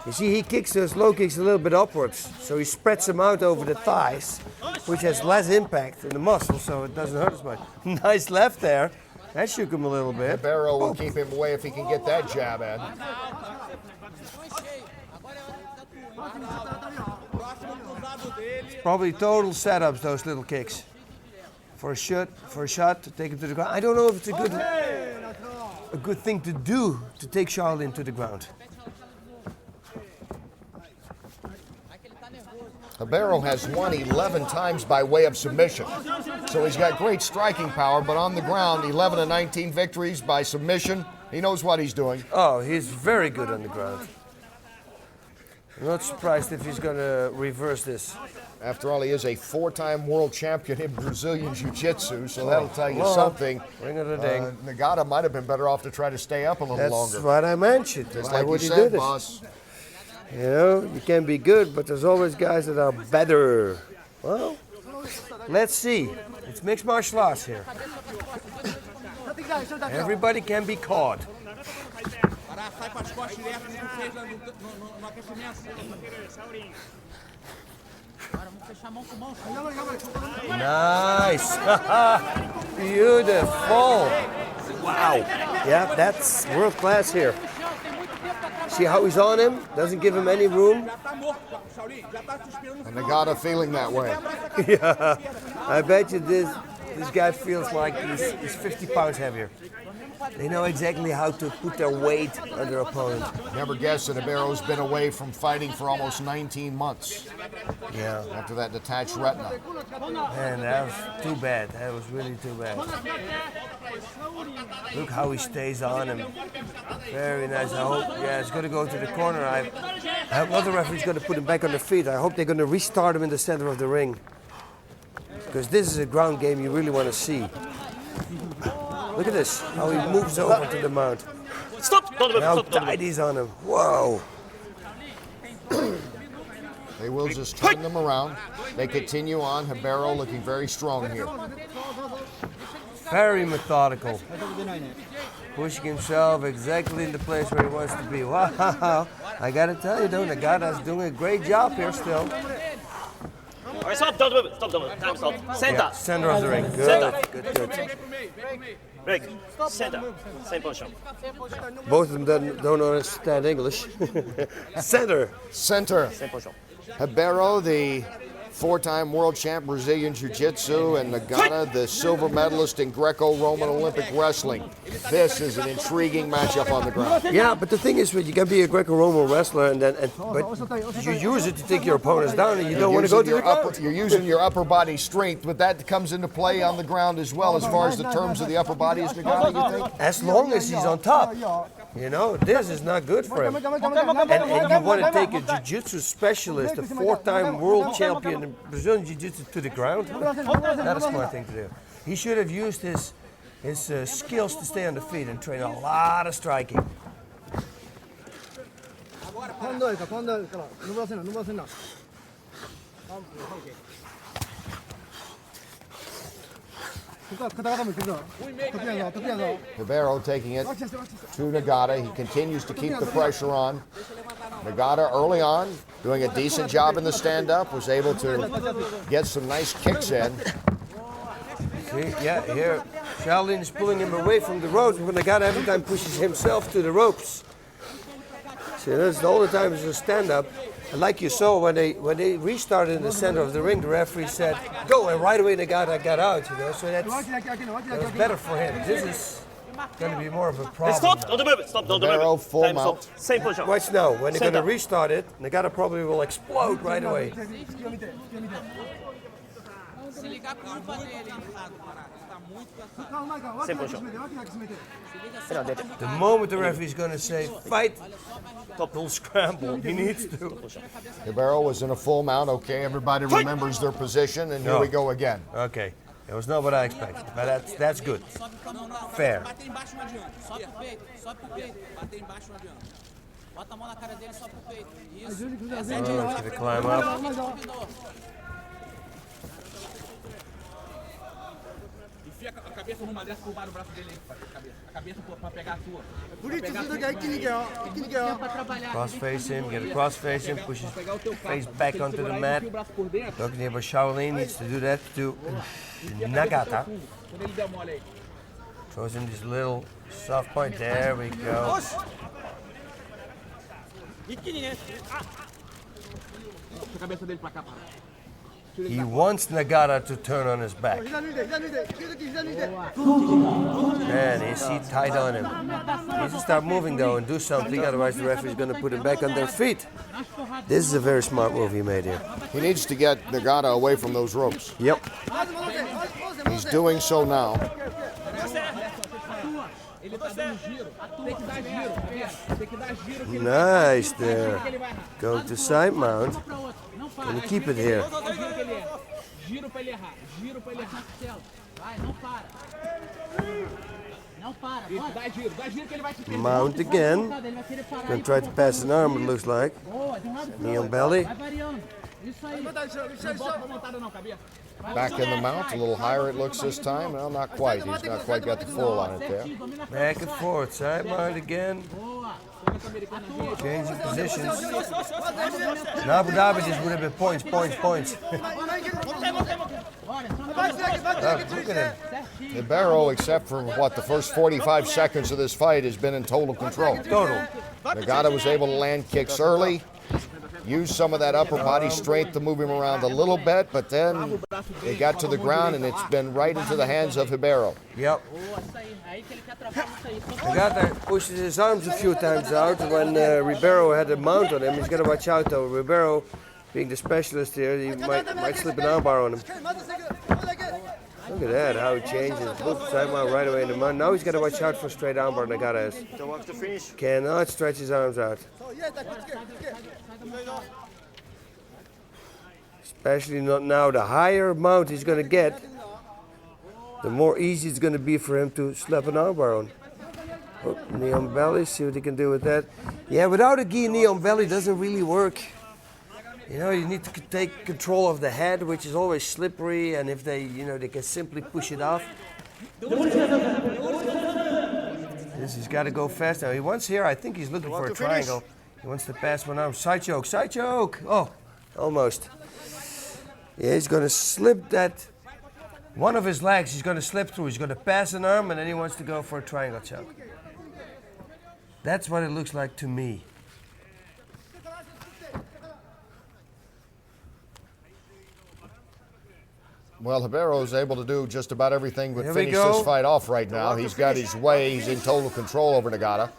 You see, he kicks those low kicks a little bit upwards, so he spreads them out over the thighs, which has less impact in the muscle, so it doesn't hurt as much. Nice left there. That shook him a little bit. Ribeiro will keep him away if he can get that jab in. It's probably total setups, those little kicks. For a shot to take him to the ground. I don't know if it's a good thing to do to take Shaolin to the ground. Ribeiro has won 11 times by way of submission. So he's got great striking power, but on the ground, 11 of 19 victories by submission. He knows what he's doing. Oh, he's very good on the ground. I'm not surprised if he's going to reverse this. After all, he is a 4-time world champion in Brazilian Jiu-Jitsu, so that'll tell you something. Ring of the ding. Nagata might have been better off to try to stay up a little longer. That's what I mentioned. Just Why like would you he said, do this? boss. You know, you can be good, but there's always guys that are better. Well, let's see. It's mixed martial arts here. Everybody can be caught. Nice. Beautiful. Wow. Yeah, that's world class here. See how he's on him? Doesn't give him any room. And Nagata feeling that way. Yeah. I bet you this guy feels like he's 50 pounds heavier. They know exactly how to put their weight on their opponent. Never guessed that Ribeiro's been away from fighting for almost 19 months. Yeah. After that detached retina. Man, that was too bad. That was really too bad. Look how he stays on him. Very nice. I hope, yeah, it's going to go to the corner. I hope not the referee's going to put him back on the feet. I hope they're going to restart him in the center of the ring. Because this is a ground game you really want to see. Look at this, how he moves over to the mount. Stop! Don't move! How tight he's on him. Whoa. They will just turn them around. They continue on. Ribeiro looking very strong here. Very methodical. Pushing himself exactly in the place where he wants to be. Wow. I got to tell you, though, Nagata's doing a great job here still. All right, stop! Don't move! Stop! Time stop! Center! Yeah, center of the ring. Good, Center. good. Break. Center. Same position. Both of them don't understand English. Center. Center. Same position. Ribeiro, the 4-time world champ Brazilian Jiu-Jitsu, and Nagata, the silver medalist in Greco-Roman Olympic wrestling. This is an intriguing matchup on the ground. Yeah, but the thing is, you can be a Greco-Roman wrestler, but you use it to take your opponents down, and you don't want to go to the ground. You're using your upper body strength, but that comes into play on the ground as well, as far as the terms of the upper body is, Nagata, you think? As long as he's on top. You know, this is not good for him. And you want to take a jiu-jitsu specialist, a 4-time world champion in Brazilian jiu-jitsu to the ground? Not a smart thing to do. He should have used his skills to stay on the feet and train a lot of striking. Ribeiro taking it to Nagata. He continues to keep the pressure on. Nagata early on doing a decent job in the stand-up, was able to get some nice kicks in. See, yeah, here, Shaolin is pulling him away from the ropes, but Nagata every time pushes himself to the ropes. See, that's all the time is a stand-up. And like you saw, when they restarted in the center of the ring, the referee said, go, and right away Nagata got out, you know, so that was better for him. This is going to be more of a problem. Stop, don't move it, stop, don't move Ribeiro, it. full Time mount. stop. Same position. Watch now, when they're Same going to time. restart it, Nagata probably will explode right away. Same position. The moment the referee is going to say, fight, full scramble, he needs to. Ribeiro was in a full mount. Okay, everybody remembers their position, and here we go again. Okay, it was not what I expected, but that's good. Fair. Oh, he's going to climb up. Cross face him, get a cross face him, push his face back onto the mat. Talking about Shaolin needs to do that to Nagata. Throws him this little soft point. There we go. He wants Nagata to turn on his back. Man, is he tight on him. He needs to start moving though and do something, otherwise the referee is going to put him back on their feet. This is a very smart move he made here. He needs to get Nagata away from those ropes. Yep. He's doing so now. Nice there. Go to side mount. Can you keep it here? Mount again. Gonna try to pass an arm, it looks like. Knee on belly. Back in the mount, a little higher it looks this time. Well, not quite. He's not quite got the full on it there. Back and forth, side mount again. Changing positions. In Abu Dhabi, this would have been points. Look at him. Ribeiro, except for the first 45 seconds of this fight, has been in total control. Total. Nagata was able to land kicks early, use some of that upper body strength to move him around a little bit, but then they got to the ground and it's been right into the hands of Ribeiro. Yep. Nagata pushes his arms a few times out when Ribeiro had a mount on him. He's got to watch out though. Ribeiro, being the specialist here, he might slip an armbar on him. Look at that, how he changes. Boop, side mount right away in the mount. Now he's got to watch out for straight armbar, Nagata has. Don't want to finish. Cannot stretch his arms out. Especially not now. The higher mount he's going to get, the more easy it's going to be for him to slap an armbar on. Oh, knee on belly, see what he can do with that. Yeah, without a gi, knee on belly doesn't really work. You know, you need to take control of the head, which is always slippery, and if they, they can simply push it off. This has got to go fast now. He wants here, I think he's looking for a triangle. He wants to pass one arm. Side choke. Oh, almost. Yeah, he's going to slip that. One of his legs he's going to slip through. He's going to pass an arm, and then he wants to go for a triangle choke. That's what it looks like to me. Well, Ribeiro is able to do just about everything but Here we finish go. this fight off right now. He's got his way. He's in total control over Nagata.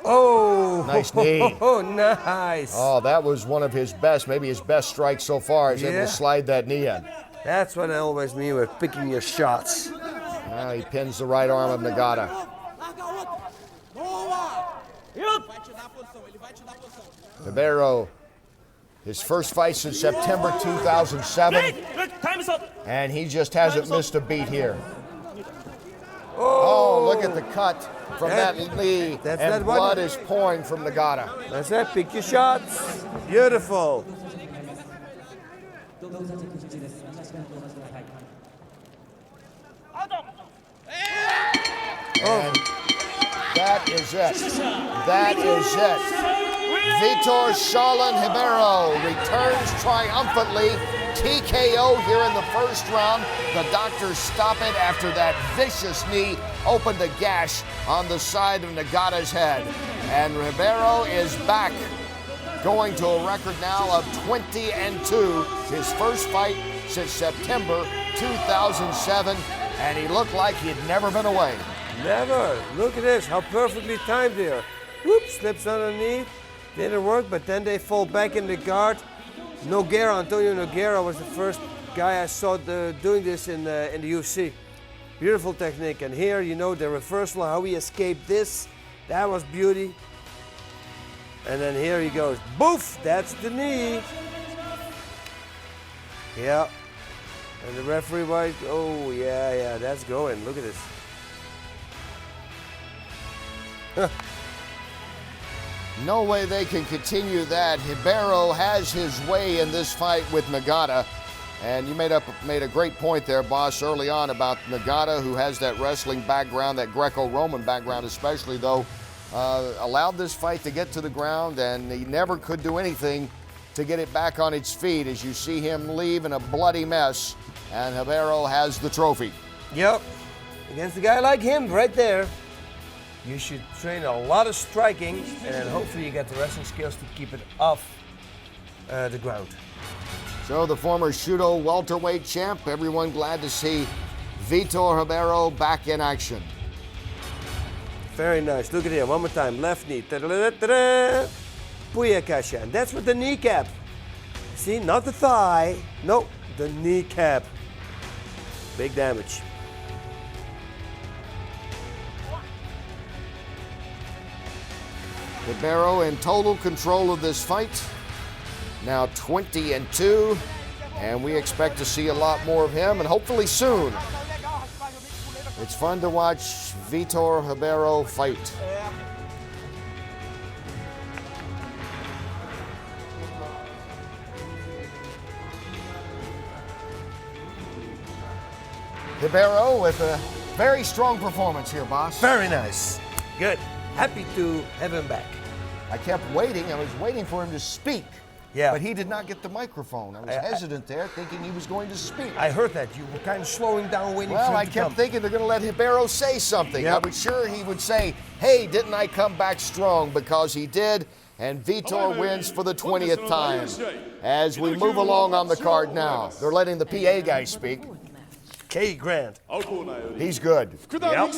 Oh! Nice knee. Oh, nice. Oh, that was one of his best, maybe his best strike so far. He's able Yeah. to slide that knee in. That's what I always mean with picking your shots. Now he pins the right arm of Nagata. Ribeiro, his first fight since September 2007, Time is up. and he just hasn't missed a beat here. Oh, look at the cut from that knee, that's and that one. blood is pouring from Nagata. That's it. Pick your shots. Beautiful. And that is it. That is it. Vitor Ribeiro returns triumphantly. TKO here in the first round. The doctors stop it after that vicious knee opened a gash on the side of Nagata's head. And Ribeiro is back, going to a record now of 20-2. His first fight since September 2007, and he looked like he'd never been away. Never. Look at this, how perfectly timed they are. Whoops, slips underneath. Didn't work, but then they fall back in the guard. Antonio Nogueira was the first guy I saw doing this in the UFC. Beautiful technique, and here, you know, the reversal, how he escaped this, that was beauty. And then here he goes, boof, that's the knee. Yeah, and the referee was, oh yeah, that's going, look at this. No way they can continue that. Ribeiro has his way in this fight with Nagata. And you made a great point there, boss, early on about Nagata, who has that wrestling background, that Greco-Roman background especially, though, allowed this fight to get to the ground, and he never could do anything to get it back on its feet, as you see him leave in a bloody mess, and Ribeiro has the trophy. Yep, against a guy like him right there, you should train a lot of striking, and then hopefully you get the wrestling skills to keep it off the ground. So the former Shungo welterweight champ, everyone glad to see Vitor Ribeiro back in action. Very nice. Look at him. One more time. Left knee. Puyakasha. And that's with the kneecap. See, not the thigh. No, the kneecap. Big damage. Ribeiro in total control of this fight. Now 20-2, and we expect to see a lot more of him, and hopefully soon. It's fun to watch Vitor Ribeiro fight. Ribeiro with a very strong performance here, boss. Very nice. Good. Happy to have him back. I kept waiting. I was waiting for him to speak. Yeah. But he did not get the microphone. I was hesitant there, thinking he was going to speak. I heard that. You were kind of slowing down, waiting for him to come. Well, I kept thinking they're going to let Ribeiro say something. Yep. I was sure he would say, hey, didn't I come back strong? Because he did, and Vitor wins for the 20th time. As we move along on the card now, they're letting the PA guy speak. K. Grant. He's good. Yep.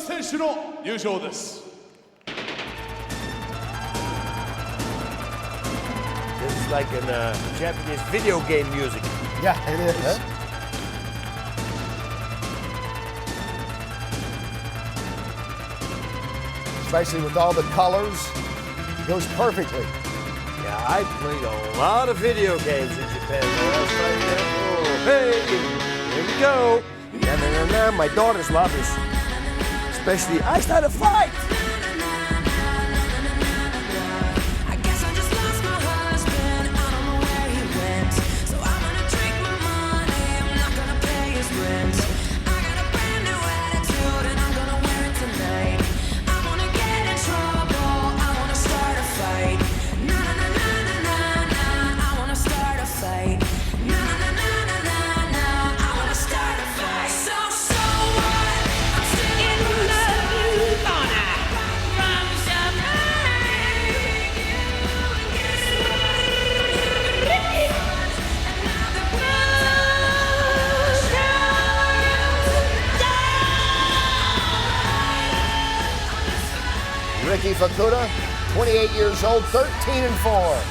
This is like in Japanese video game music. Yeah, it is. Especially with all the colors, it goes perfectly. Yeah, I played a lot of video games in Japan. Oh, hey, here we go. My daughters love this. Especially, I start a fight. Riki Fukuda, 28 years old, 13-4.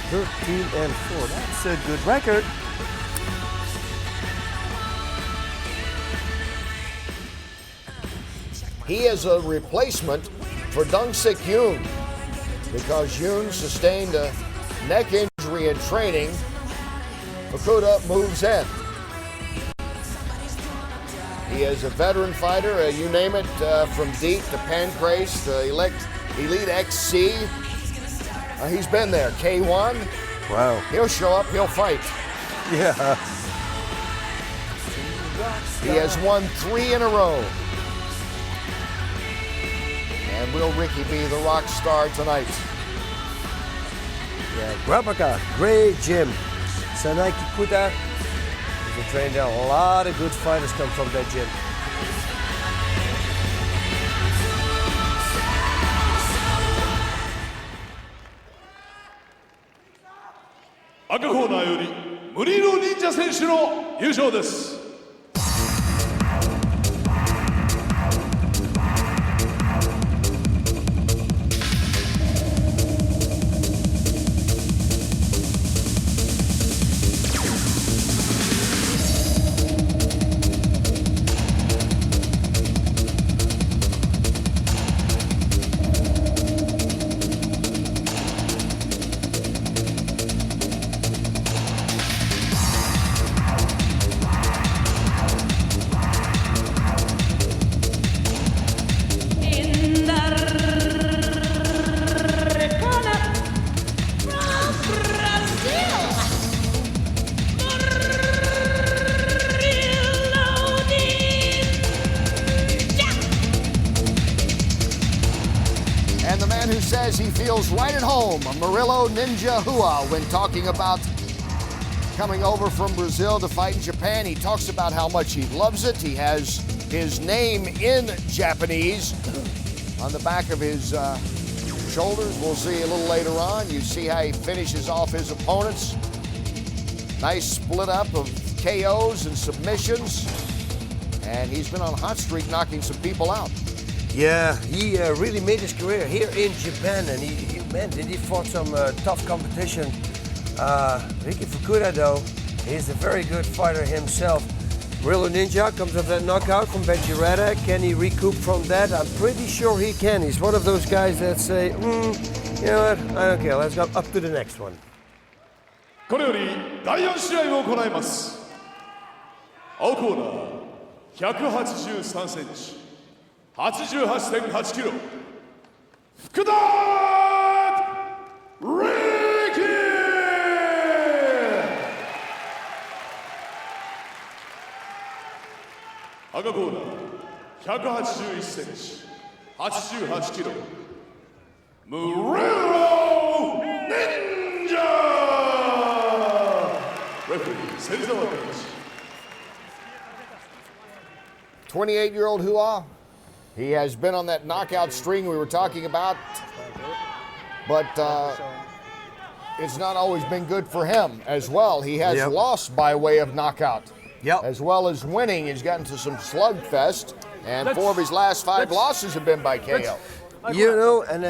13-4, that's a good record. He is a replacement for Dong-Sik Yoon because Yoon sustained a neck injury in training. Fukuda moves in. He is a veteran fighter, you name it, from DEET to Pancrase to Elite XC. He's been there, K1. Wow. He'll show up, he'll fight. Yeah. He has won 3 in a row. And will Riki be the rock star tonight? Yeah, Grabaka, great gym. Sanai Kikuta is a trainer there. A lot of good fighters come from that gym. 赤コーナーよりムリロ忍者選手の優勝です。He feels right at home, Murilo Ninja Hua, when talking about coming over from Brazil to fight in Japan. He talks about how much he loves it. He has his name in Japanese on the back of his shoulders. We'll see a little later on. You see how he finishes off his opponents. Nice split up of KOs and submissions. And he's been on a hot streak knocking some people out. Yeah, he really made his career here in Japan, and he fought some tough competition. Riki Fukuda, though, he's a very good fighter himself. Murilo Ninja comes off that knockout from Benchirada. Can he recoup from that? I'm pretty sure he can. He's one of those guys that say, you know what, I don't care, let's go up to the next one. これより第4試合を行います。青コーナー183センチ。88.8 キロ福田リキ赤コーナー181センチ88キロムリロ忍者レフェリー芹沢健一 28-year-old Hua. He has been on that knockout string we were talking about, but it's not always been good for him as well. He has lost by way of knockout, as well as winning. He's gotten to some slugfest, and 4 of his last 5 losses have been by KO. You know, and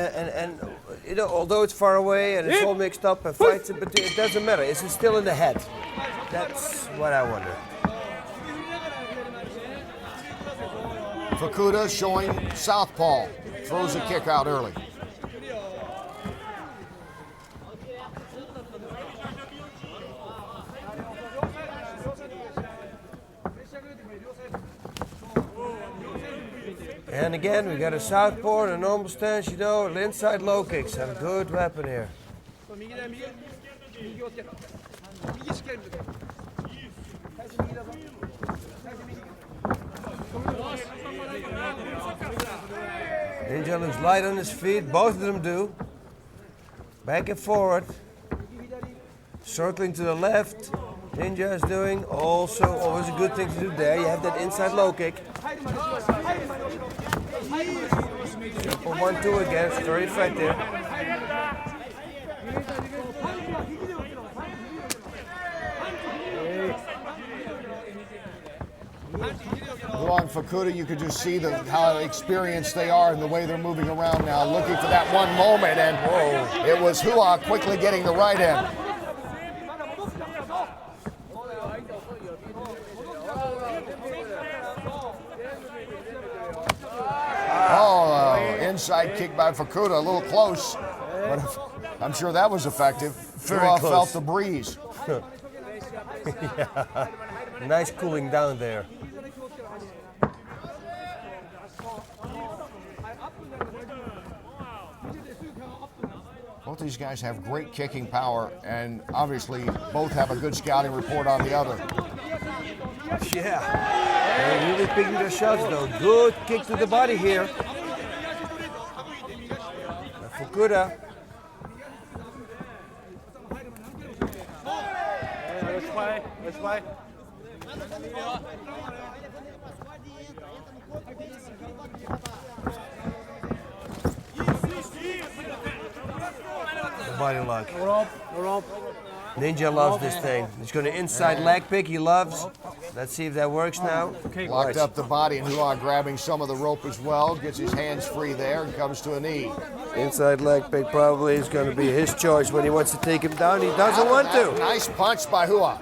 you know, although it's far away and it's all mixed up and fights, but it doesn't matter. Is it still in the head? That's what I wonder. Fukuda showing southpaw, throws a kick out early. And again, we got a southpaw and a normal stance, you know, inside low kicks. A good weapon here. Ninja looks light on his feet, both of them do. Back and forward. Circling to the left. Ninja is doing also always a good thing to do there. You have that inside low kick. Simple 1-2 again, it's very effective. On Fukuda, you could just see how experienced they are and the way they're moving around now, looking for that one moment, and it was Hua quickly getting the right end. Inside kick by Fukuda, a little close, but I'm sure that was effective. Hua felt the breeze. Yeah. Nice cooling down there. Both these guys have great kicking power, and obviously both have a good scouting report on the other. Yeah, they're really picking their shots though. Good kick to the body here. Fukuda. Which way? The body lock. Ninja loves this thing. He's going to inside leg pick. He loves. Let's see if that works now. Locked up the body, and Hua grabbing some of the rope as well. Gets his hands free there and comes to a knee. Inside leg pick probably is going to be his choice when he wants to take him down. He doesn't want to. Nice punch by Hua.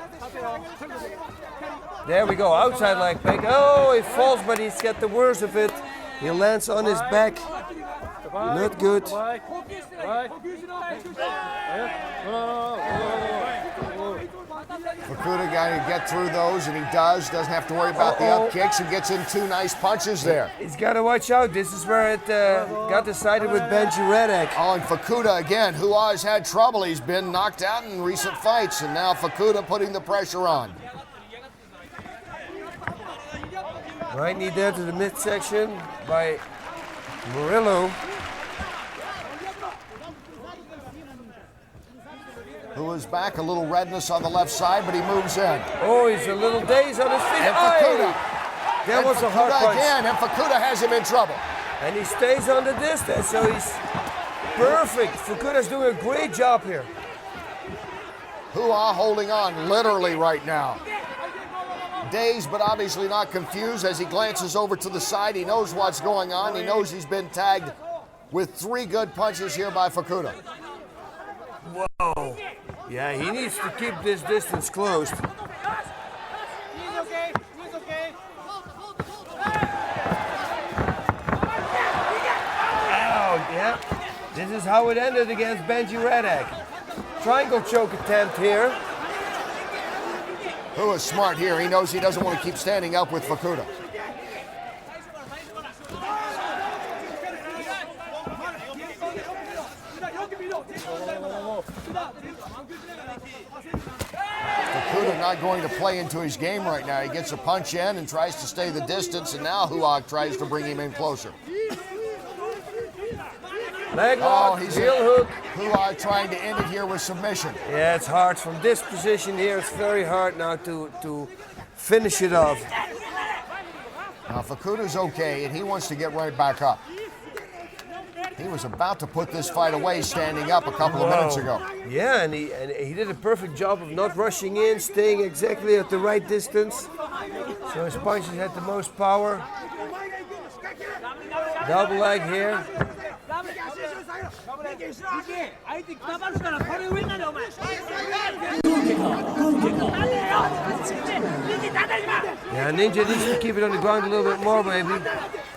There we go. Outside leg pick. Oh, he falls, but he's got the worst of it. He lands on his back. Not good. Fukuda got to get through those, and he does. Doesn't have to worry about the up kicks and gets in 2 nice punches there. He's got to watch out. This is where it got decided with Benji Redek. Oh, and Fukuda again. Hua has had trouble. He's been knocked out in recent fights, and now Fukuda putting the pressure on. Right knee there to the midsection by Murilo. Hua's back, a little redness on the left side, but he moves in. Oh, he's a little dazed on his feet. And Fukuda. That was a hard punch. Again, and Fukuda has him in trouble. And he stays on the distance, so he's perfect. Fukuda's doing a great job here. Hua holding on literally right now. Dazed, but obviously not confused as he glances over to the side. He knows what's going on. He knows he's been tagged with 3 good punches here by Fukuda. Whoa. Yeah, he needs to keep this distance closed. He's okay. He's okay. Oh, yeah. This is how it ended against Benji Redek. Triangle choke attempt here. Hua's smart here. He knows he doesn't want to keep standing up with Fukuda. Fukuda not going to play into his game right now. He gets a punch in and tries to stay the distance, and now Hua tries to bring him in closer. Leg lock, heel hook. Hua trying to end it here with submission. Yeah, it's hard from this position here. It's very hard now to finish it off. Now Fukuda's okay, and he wants to get right back up. He was about to put this fight away standing up a couple of minutes ago. Yeah, and he did a perfect job of not rushing in, staying exactly at the right distance. So his punches had the most power. Double leg here. Yeah, Ninja needs to keep it on the ground a little bit more, baby.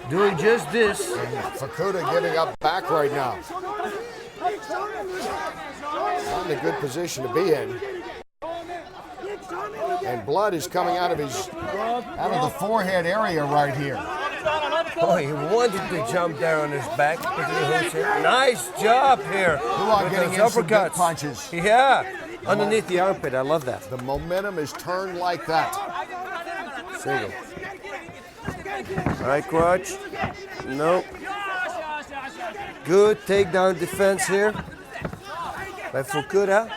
Doing just this. And Fukuda getting up back right now. Not in a good position to be in. And blood is coming out of the forehead area right here. Oh, he wanted to jump there on his back. Nice job here. Hua getting in some good punches. Yeah, underneath the armpit. I love that. The momentum is turned like that. Single. All right, crotch. Nope. Good takedown defense here by Fukuda.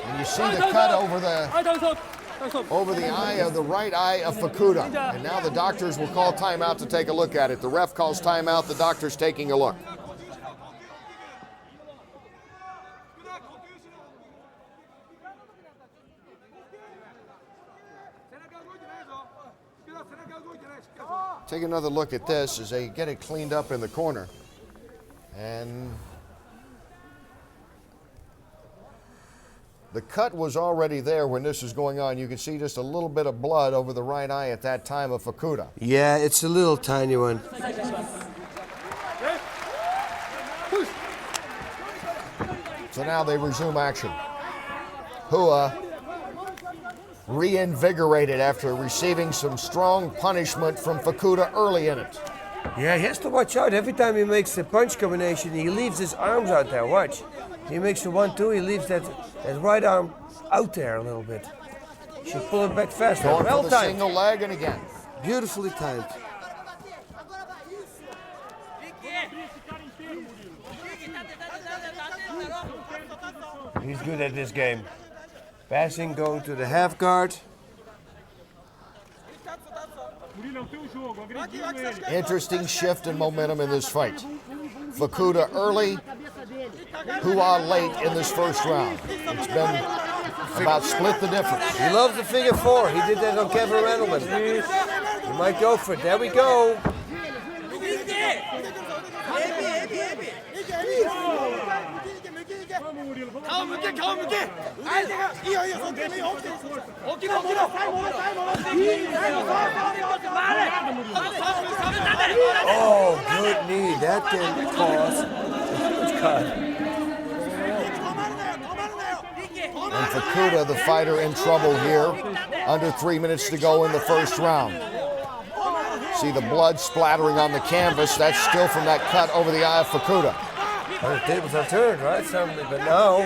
And you see the cut over the eye of the right eye of Fukuda. And now the doctors will call timeout to take a look at it. The ref calls timeout. The doctor's taking a look. Take another look at this as they get it cleaned up in the corner. And the cut was already there when this was going on. You can see just a little bit of blood over the right eye at that time of Fukuda. Yeah, it's a little tiny one. So now they resume action. Hua reinvigorated after receiving some strong punishment from Fukuda early in it. Yeah, he has to watch out. Every time he makes the punch combination, he leaves his arms out there. Watch. He makes a 1-2, he leaves that right arm out there a little bit. Should pull it back faster. Going well for the timed. single leg and again. Beautifully timed. He's good at this game. Passing, going to the half guard. Interesting shift in momentum in this fight. Fukuda early, Hua late in this first round. It's been about split the difference. He loves the figure four. He did that on Kevin Randleman. He might go for it. There we go. Oh, good knee. That can cause a huge cut. And Fukuda, the fighter, in trouble here. Under 3 minutes to go in the first round. See the blood splattering on the canvas. That's still from that cut over the eye of Fukuda. Oh, the tables are turned, right? But now,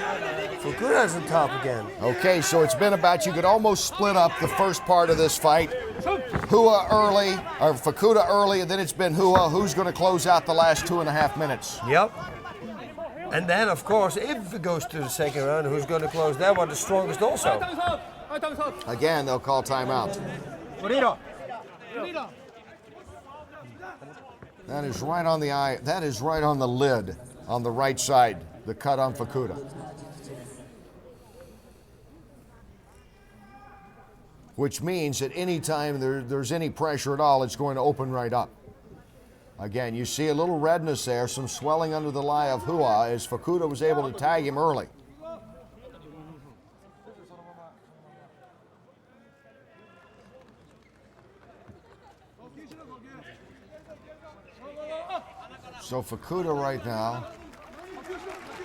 Fukuda's on top again. Okay, so it's been about, you could almost split up the first part of this fight. Hua early, or Fukuda early, and then it's been Hua. Who's going to close out the last 2.5 minutes? Yep. And then, of course, if it goes to the second round, who's going to close that one the strongest also? Again, they'll call timeout. That is right on the eye. That is right on the lid on the right side, the cut on Fukuda. Which means at any time there's any pressure at all, it's going to open right up. Again, you see a little redness there, some swelling under the eye of Hua as Fukuda was able to tag him early. So Fukuda right now,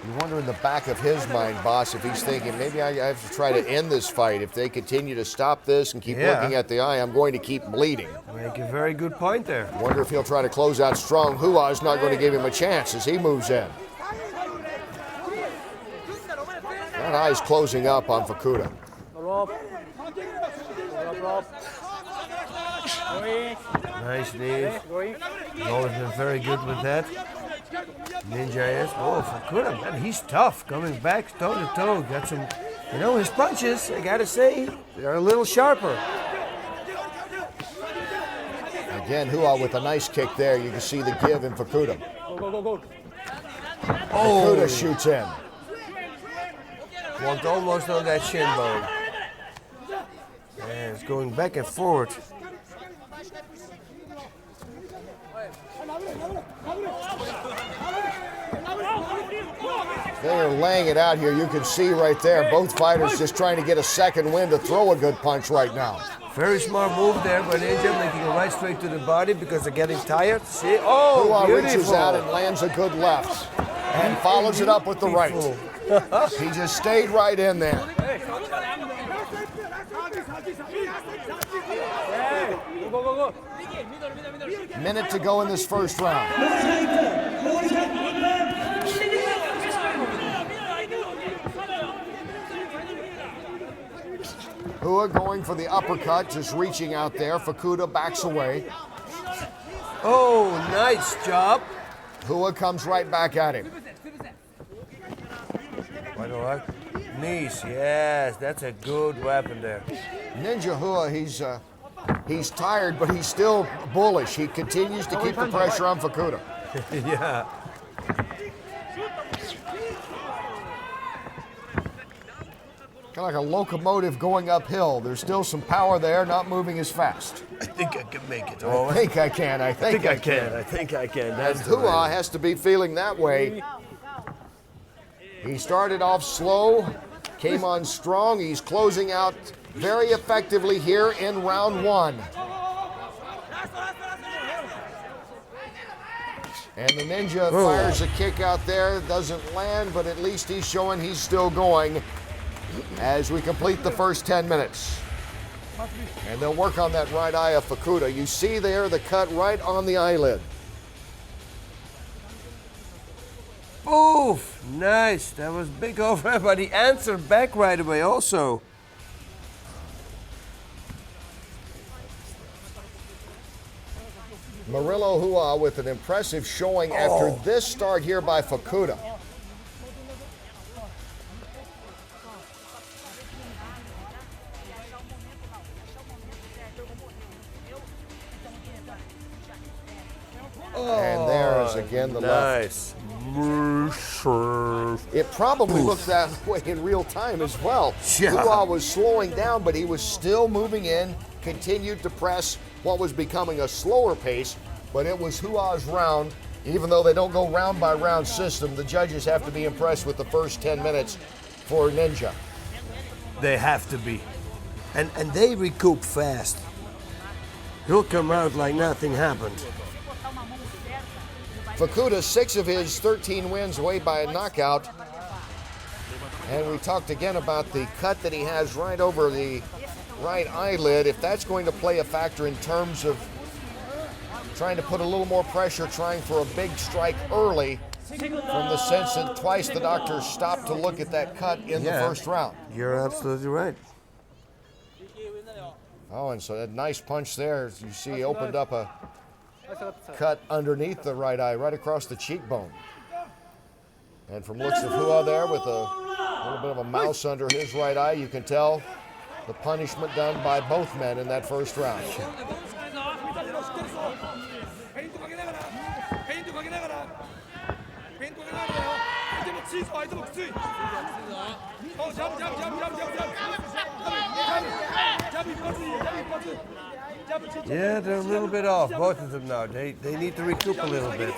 you wonder in the back of his mind, boss, if he's thinking, maybe I have to try to end this fight. If they continue to stop this and keep looking at the eye, I'm going to keep bleeding. Make a very good point there. Wonder if he'll try to close out strong. Hua is not going to give him a chance as he moves in. That eye is closing up on Fukuda. Nice knee. Always been very good with that. Ninja is. Oh, Fukuda, man, he's tough. Coming back toe to toe. Got some, you know, his punches, I gotta say, they're a little sharper. Again, Hua with a nice kick there. You can see the give in Fukuda. Fukuda shoots in. Want almost on that shin bone. And it's going back and forward. They are laying it out here. You can see right there, both fighters just trying to get a second wind to throw a good punch right now. Very smart move there by Ninja, making it right straight to the body because they're getting tired. See? Oh, Hua beautiful. reaches out and lands a good left and follows it up with the right. He just stayed right in there. Minute to go in this first round. Hua going for the uppercut, just reaching out there. Fukuda backs away. Oh, nice job. Hua comes right back at him. Knees, yes, that's a good weapon there. Ninja Hua, he's tired, but he's still bullish. He continues to keep the pressure on Fukuda. Yeah. Kind of like a locomotive going uphill. There's still some power there, not moving as fast. I think I can make it. I think I can. I think I can. I think I can. And Hua has to be feeling that way. He started off slow, came on strong. He's closing out very effectively here in round one. And the Ninja fires a kick out there. Doesn't land, but at least he's showing he's still going as we complete the first 10 minutes. And they'll work on that right eye of Fukuda. You see there the cut right on the eyelid. Oof, nice. That was big over, but he answered back right away also. Murilo Hua with an impressive showing after this start here by Fukuda. again, the left. It probably looked that way in real time as well. Yeah. Hua was slowing down, but he was still moving in, continued to press what was becoming a slower pace, but it was Hua's round. Even though they don't go round by round system, the judges have to be impressed with the first 10 minutes for Ninja. They have to be. And they recoup fast. He'll come out like nothing happened. Fukuda, 6 of his 13 wins away by a knockout. And we talked again about the cut that he has right over the right eyelid. If that's going to play a factor in terms of trying to put a little more pressure, trying for a big strike early, from the sense that twice the doctor stopped to look at that cut in the first round. You're absolutely right. Oh, and so that nice punch there, as you see, he opened up a cut underneath the right eye, right across the cheekbone. And from looks of Hua there with a little bit of a mouse under his right eye, you can tell the punishment done by both men in that first round. Yeah, they're a little bit off, both of them now. They need to recoup a little bit.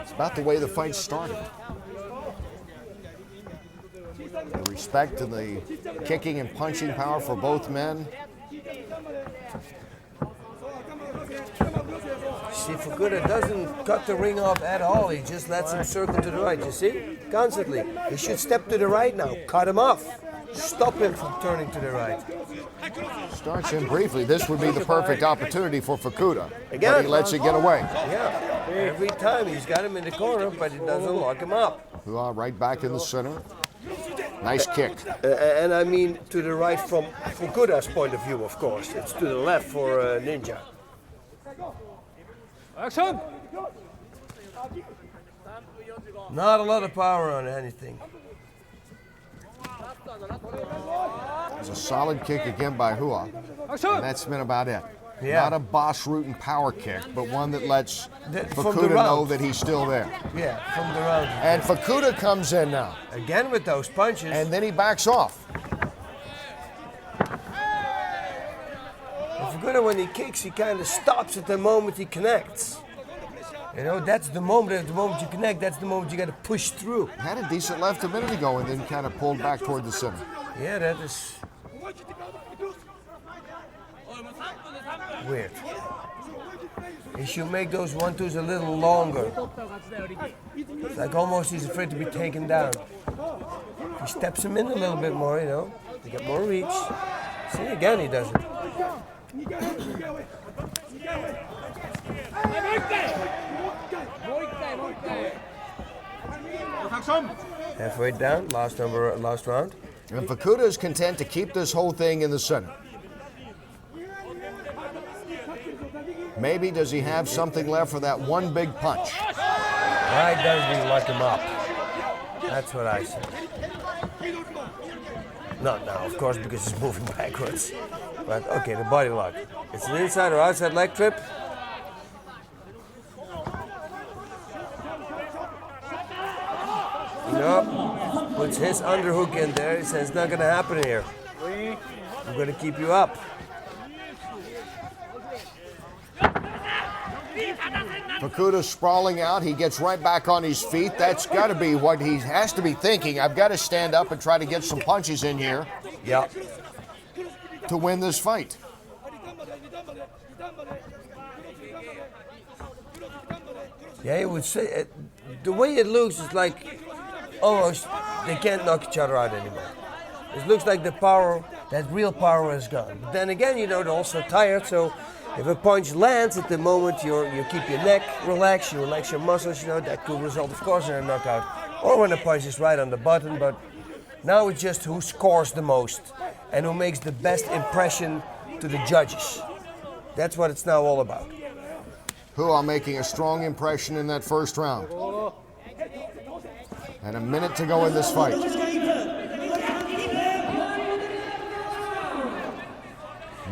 It's about the way the fight started. The respect and the kicking and punching power for both men. See, Fukuda doesn't cut the ring off at all. He just lets him circle to the right, you see? Constantly. He should step to the right now. Cut him off. Stop him from turning to the right. Starts him briefly. This would be the perfect opportunity for Fukuda. Again. But he lets it get away. Yeah. Every time he's got him in the corner, but he doesn't lock him up. Hua right back in the center. Nice kick. And I mean to the right from Fukuda's point of view, of course. It's to the left for Ninja. Action! Not a lot of power on anything. It's a solid kick again by Hua. And that's been about it. Yeah. Not a boss rooting power kick, but one that lets From the Fukuda round. know that he's still there. Yeah, from the round. And Fukuda comes in now. Again with those punches. And then he backs off. Fukuda, when he kicks, he kind of stops at the moment he connects. You know, that's the moment. At the moment you connect, that's the moment you got to push through. Had a decent left a minute ago and then kind of pulled back toward the center. Yeah, that is weird. He should make those 1-2s a little longer. It's like almost he's afraid to be taken down. If he steps him in a little bit more, you know, to get more reach. See, again he does it. Halfway down, last round. And Fukuda is content to keep this whole thing in the center. Maybe does he have something left for that one big punch? Why doesn't he lock him up? That's what I said. Not now, of course, because he's moving backwards. But okay, the body lock. It's an inside or outside leg trip. Nope. Puts his underhook in there. He says it's not going to happen here. I'm going to keep you up. Fukuda sprawling out. He gets right back on his feet. That's got to be what he has to be thinking. I've got to stand up and try to get some punches in here. Yeah. To win this fight. Yeah, he would say the way it looks is like almost they can't knock each other out anymore. It looks like the power, that real power is gone. But then again, you know, they're also tired, so if a punch lands at the moment, you keep your neck relaxed, you relax your muscles, you know, that could result, of course, in a knockout. Or when the punch is right on the button, but now it's just who scores the most and who makes the best impression to the judges. That's what it's now all about. Hua making a strong impression in that first round. And a minute to go in this fight.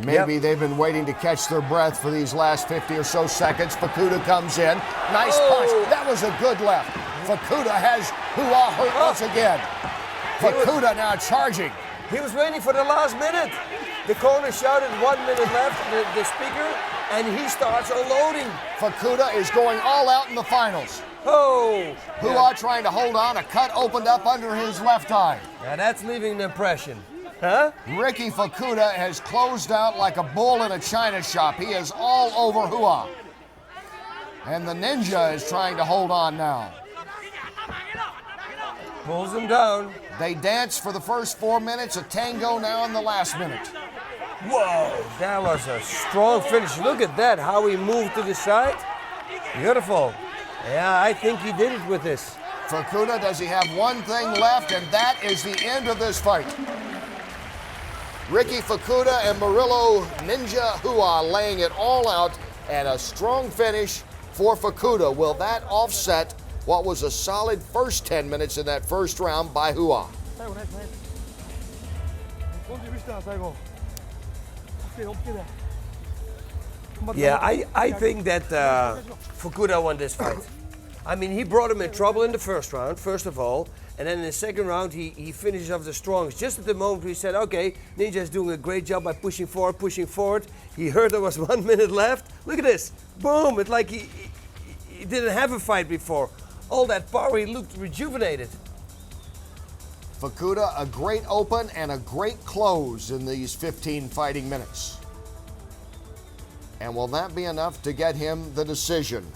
Maybe they've been waiting to catch their breath for these last 50 or so seconds. Fukuda comes in. Nice punch. That was a good left. Fukuda has Hua hurt once again. Fukuda now charging. He was waiting for the last minute. The corner shouted 1 minute left, the speaker, and he starts unloading. Fukuda is going all out in the finals. Oh! Hua trying to hold on. A cut opened up under his left eye. Now that's leaving an impression. Huh? Riki Fukuda has closed out like a bull in a china shop. He is all over Hua. And the ninja is trying to hold on now. Pulls him down. They dance for the first 4 minutes, a tango now in the last minute. Whoa, that was a strong finish. Look at that, how he moved to the side. Beautiful. Yeah, I think he did it with this. Fukuda, does he have one thing left? And that is the end of this fight. Riki Fukuda and Murilo Ninja Hua laying it all out, and a strong finish for Fukuda. Will that offset what was a solid first 10 minutes in that first round by Hua? Yeah, I think that Fukuda won this fight. I mean, he brought him in trouble in the first round, first of all, and then in the second round, he finishes off the strongest. Just at the moment we said, okay, Ninja's doing a great job by pushing forward. He heard there was 1 minute left. Look at this. Boom. It's like he didn't have a fight before. All that power, he looked rejuvenated. Fukuda, a great open and a great close in these 15 fighting minutes. And will that be enough to get him the decision?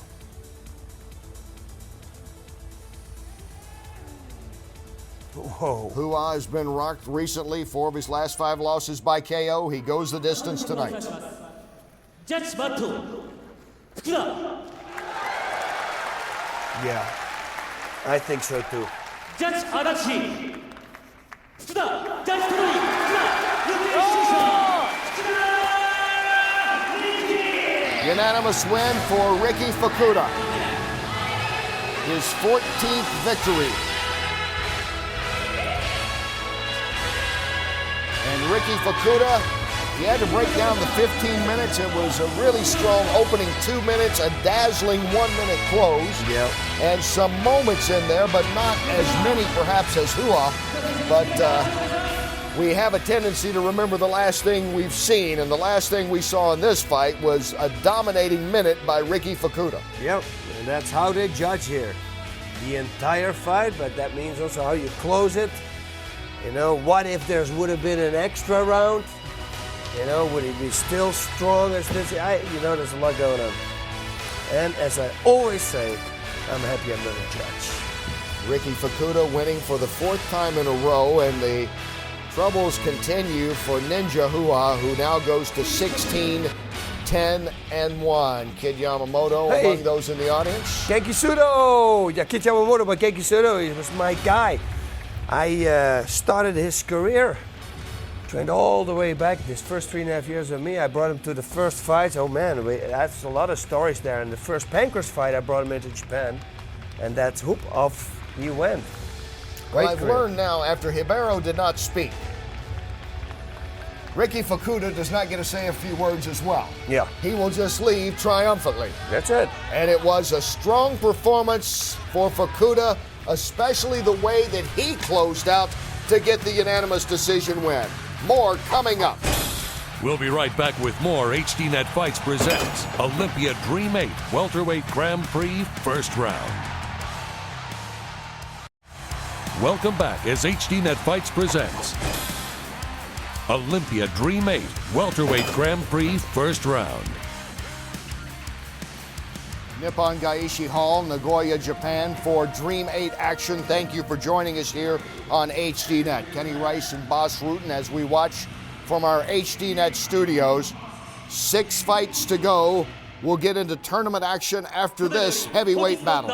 Whoa. Hua has been rocked recently. 4 of his last 5 losses by KO. He goes the distance tonight. Judge Bato, Fukuda. Yeah, I think so too. Judge Adachi, Fukuda. Judge Tori, Fukuda. Unanimous win for Riki Fukuda. His 14th victory. And Riki Fukuda, he had to break down the 15 minutes. It was a really strong opening 2 minutes, a dazzling 1 minute close. Yep. And some moments in there, but not as many perhaps as Hua. But we have a tendency to remember the last thing we've seen, and the last thing we saw in this fight was a dominating minute by Riki Fukuda. Yep, and that's how they judge here. The entire fight, but that means also how you close it. You know, what if there would have been an extra round? You know, would he be still strong as this? You know, there's a lot going on. And as I always say, I'm happy I'm not a judge. Riki Fukuda winning for the 4th time in a row, and the troubles continue for Ninja Hua, who now goes to 16, 10, and 1. Kid Yamamoto among those in the audience. Genki Sudo! Yeah, Kid Yamamoto, but Genki Sudo, he was my guy. I started his career, trained all the way back, his first 3.5 years with me. I brought him to the first fights. Oh man, that's a lot of stories there. In the first Pancras fight, I brought him into Japan, and that's whoop, off he went. Well, I've learned now, after Ribeiro did not speak, Riki Fukuda does not get to say a few words as well. Yeah. He will just leave triumphantly. That's it. And it was a strong performance for Fukuda, especially the way that he closed out to get the unanimous decision win. More coming up. We'll be right back with more HDNet Fights presents Olympia Dream 8 Welter Weight Grand Prix First Round. Welcome back as HDNet Fights presents Olympia Dream 8 Welter Weight Grand Prix First Round. Nippon Gaishi Hall, Nagoya, Japan for Dream 8 action. Thank you for joining us here on HDNet. Kenny Rice and Bas Rutten as we watch from our HDNet studios. 6 fights to go. We'll get into tournament action after this heavyweight battle.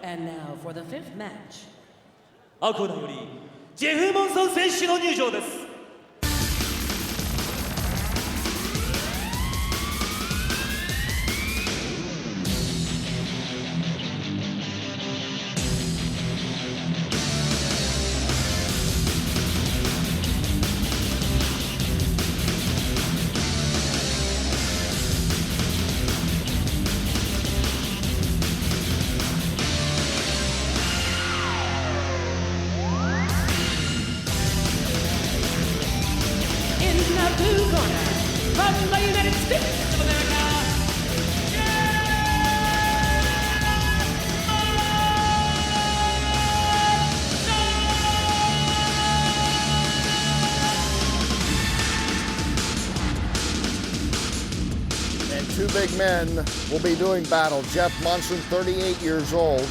And now for the 5th match. アコダよりジェフ・モンソン選手の入場です。Fist of America. And two big men will be doing battle. Jeff Monson, 38 years old.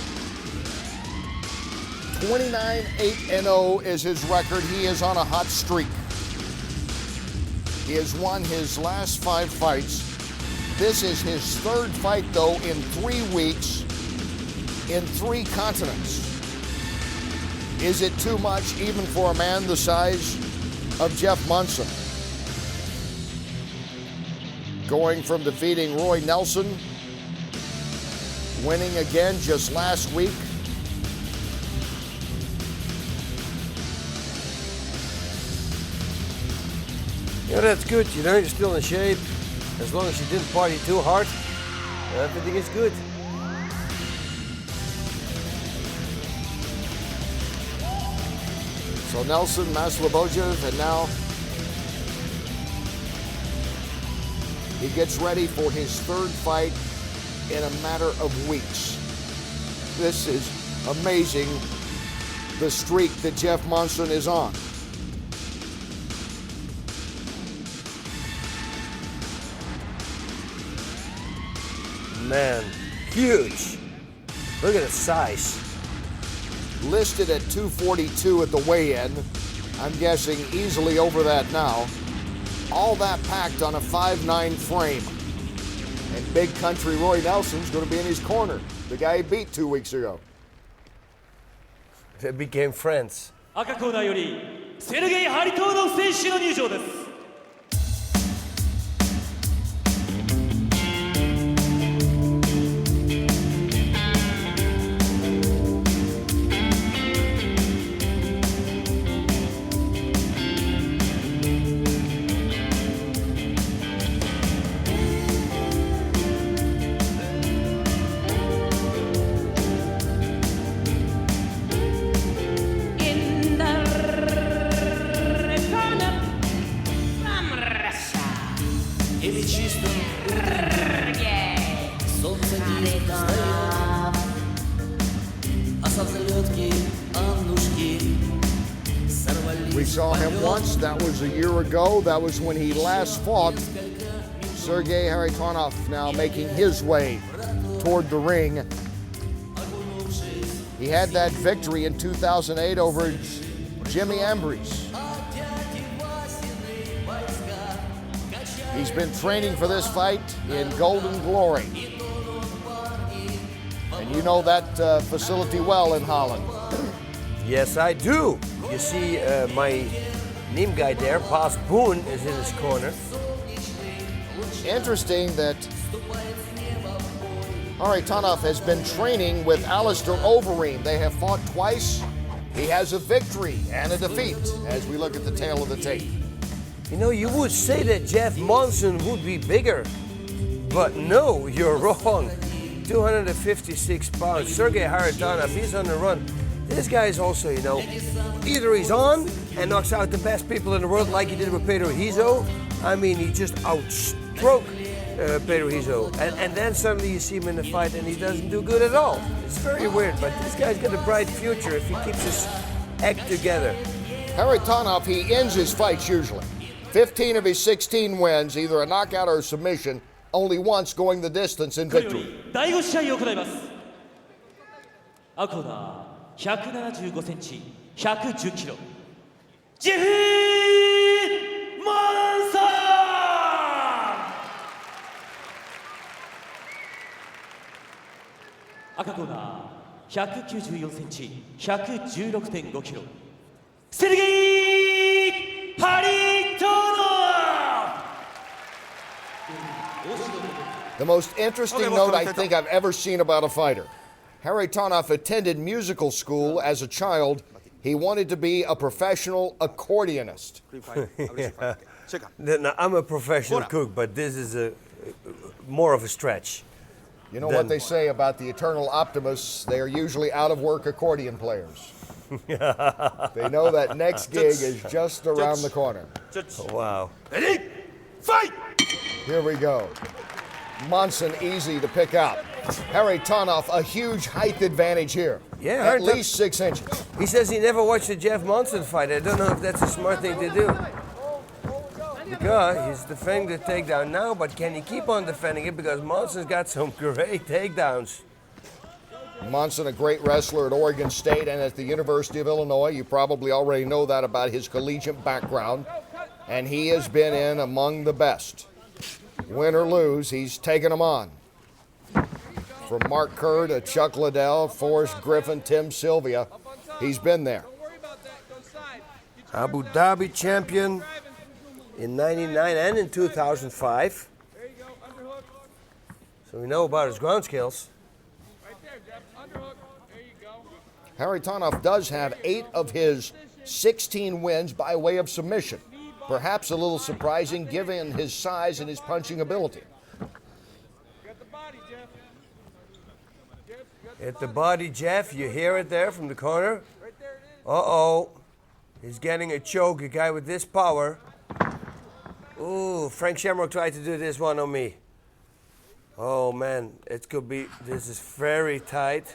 29-8-0 is his record. He is on a hot streak. He has won his last 5 fights. This is his third fight, though, in 3 weeks, in 3 continents. Is it too much even for a man the size of Jeff Monson? Going from defeating Roy Nelson, winning again just last week. Yeah, that's good. You know, you're still in shape. As long as you didn't party too hard, everything is good. So Nelson, Maslobojev, and now he gets ready for his third fight in a matter of weeks. This is amazing, the streak that Jeff Monson is on. Man, huge. Look at the size. Listed at 242 at the weigh-in. I'm guessing easily over that now. All that packed on a 5'9" frame. And big country Roy Nelson's going to be in his corner. The guy he beat 2 weeks ago. They became friends. 赤コーナーよりセルゲイ・ハリトーノフ選手の入場です。 We saw him once, that was a year ago. That was when he last fought Sergei Kharitonov, now making his way toward the ring. He had that victory in 2008 over Jimmy Ambrose. He's been training for this fight in Golden Glory. And you know that facility well in Holland. Yes, I do. You see, my name guy there, Pas Boone, is in his corner. Interesting that Kharitonov has been training with Alistair Overeem. They have fought twice. He has a victory and a defeat as we look at the tail of the tape. You know, you would say that Jeff Monson would be bigger, but no, you're wrong. 256 pounds. Sergei Kharitonov, he's on the run. This guy is also, you know, either he's on and knocks out the best people in the world like he did with Pedro Hizo. I mean, he just outstroked Pedro Hizo. And then suddenly you see him in the fight and he doesn't do good at all. It's very weird, but this guy's got a bright future if he keeps his act together. Kharitonov, he ends his fights usually. 15 of his 16 wins, either a knockout or a submission, only once going the distance in victory. 第5試合を行います。赤コーナー175センチ、110キロ。ジェフィー・モンソン。赤コーナー194センチ、116.5キロ。セルゲイ・ハリトーノフ。 The most interesting note I think I've ever seen about a fighter. Kharitonov attended musical school as a child. He wanted to be a professional accordionist. Yeah. Now, I'm a professional cook, but this is more of a stretch. You know what they say about the eternal optimists? They are usually out-of-work accordion players. They know that next gig is just around the corner. Wow. Fight! Here we go. Monson easy to pick out. Kharitonov, a huge height advantage here. Yeah, at least 6 inches. He says he never watched a Jeff Monson fight. I don't know if that's a smart thing to do. Because he's defending the takedown now, but can he keep on defending it? Because Monson's got some great takedowns. Monson, a great wrestler at Oregon State and at the University of Illinois. You probably already know that about his collegiate background. And he has been in among the best. Win or lose, he's taken them on. From Mark Kerr to Chuck Liddell, Forrest Griffin, Tim Sylvia, he's been there. Abu Dhabi champion in '99 and in 2005. So we know about his ground skills. Kharitonov does have 8 of his 16 wins by way of submission. Perhaps a little surprising given his size and his punching ability. Hit the body, Jeff. You hear it there from the corner. Uh-oh. He's getting a choke, a guy with this power. Ooh, Frank Shamrock tried to do this one on me. Oh, man. It could be... This is very tight.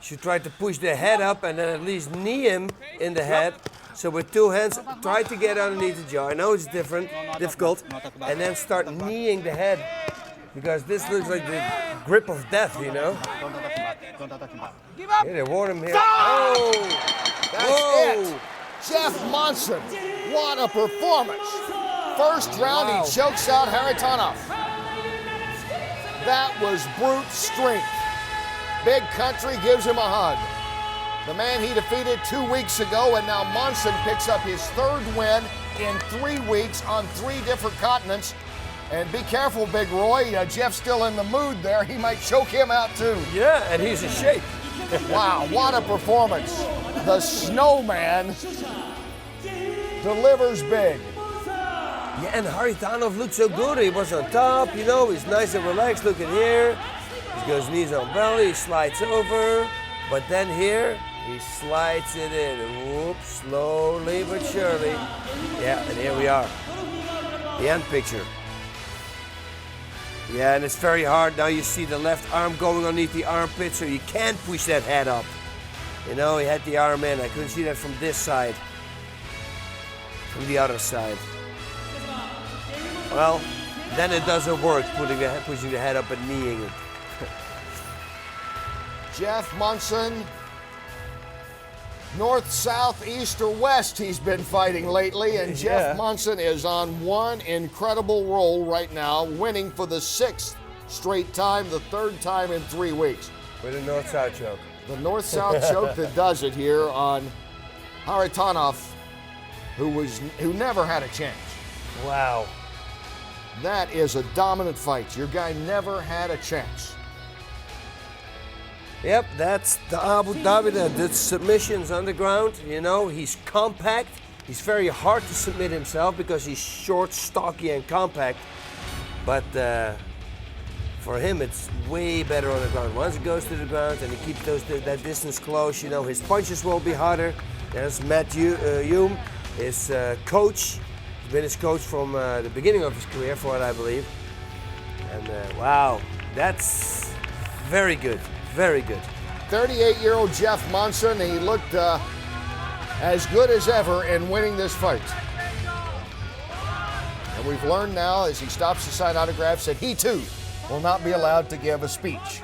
Should try to push the head up and then at least knee him in the head. So with 2 hands, try to get underneath the jaw. I know it's difficult. And then start kneeing the head. Because this looks like the grip of death, you know? Yeah, they warn him here. Oh! That's it. Jeff Monson, what a performance. First round, he chokes out Kharitonov. That was brute strength. Big Country gives him a hug. The man he defeated 2 weeks ago, and now Monson picks up his 3rd win in 3 weeks on 3 different continents. And be careful, Big Roy. Jeff's still in the mood there. He might choke him out too. Yeah, and he's in shape. Wow, what a performance. The Snowman delivers big. Yeah, and Kharitonov looked so good. He was on top, you know. He's nice and relaxed. Look at here. He goes knees on belly, he slides over. But then here, he slides it in. Whoops, slowly but surely. Yeah, and here we are. The end picture. Yeah, and it's very hard. Now you see the left arm going underneath the armpit, so you can't push that head up. You know, he had the arm in. I couldn't see that from this side. From the other side. Well, then it doesn't work, pushing the head up and kneeing it. Jeff Monson, north, south, east, or west he's been fighting lately, and Jeff Monson is on one incredible roll right now, winning for the 6th straight time, the 3rd time in 3 weeks. With a north-south choke. The north-south choke that does it here on Kharitonov, who never had a chance. Wow. That is a dominant fight. Your guy never had a chance. Yep, that's the Abu Dhabi, the submissions on the ground. You know, he's compact. He's very hard to submit himself because he's short, stocky, and compact. But for him, it's way better on the ground. Once he goes to the ground and he keeps that distance close, you know, his punches will be harder. There's Matt Hume, his coach. He's been his coach from the beginning of his career, for what I believe. And wow, that's very good. Very good. 38-year-old Jeff Monson, he looked as good as ever in winning this fight. And we've learned now, as he stops to sign autographs, that he too will not be allowed to give a speech.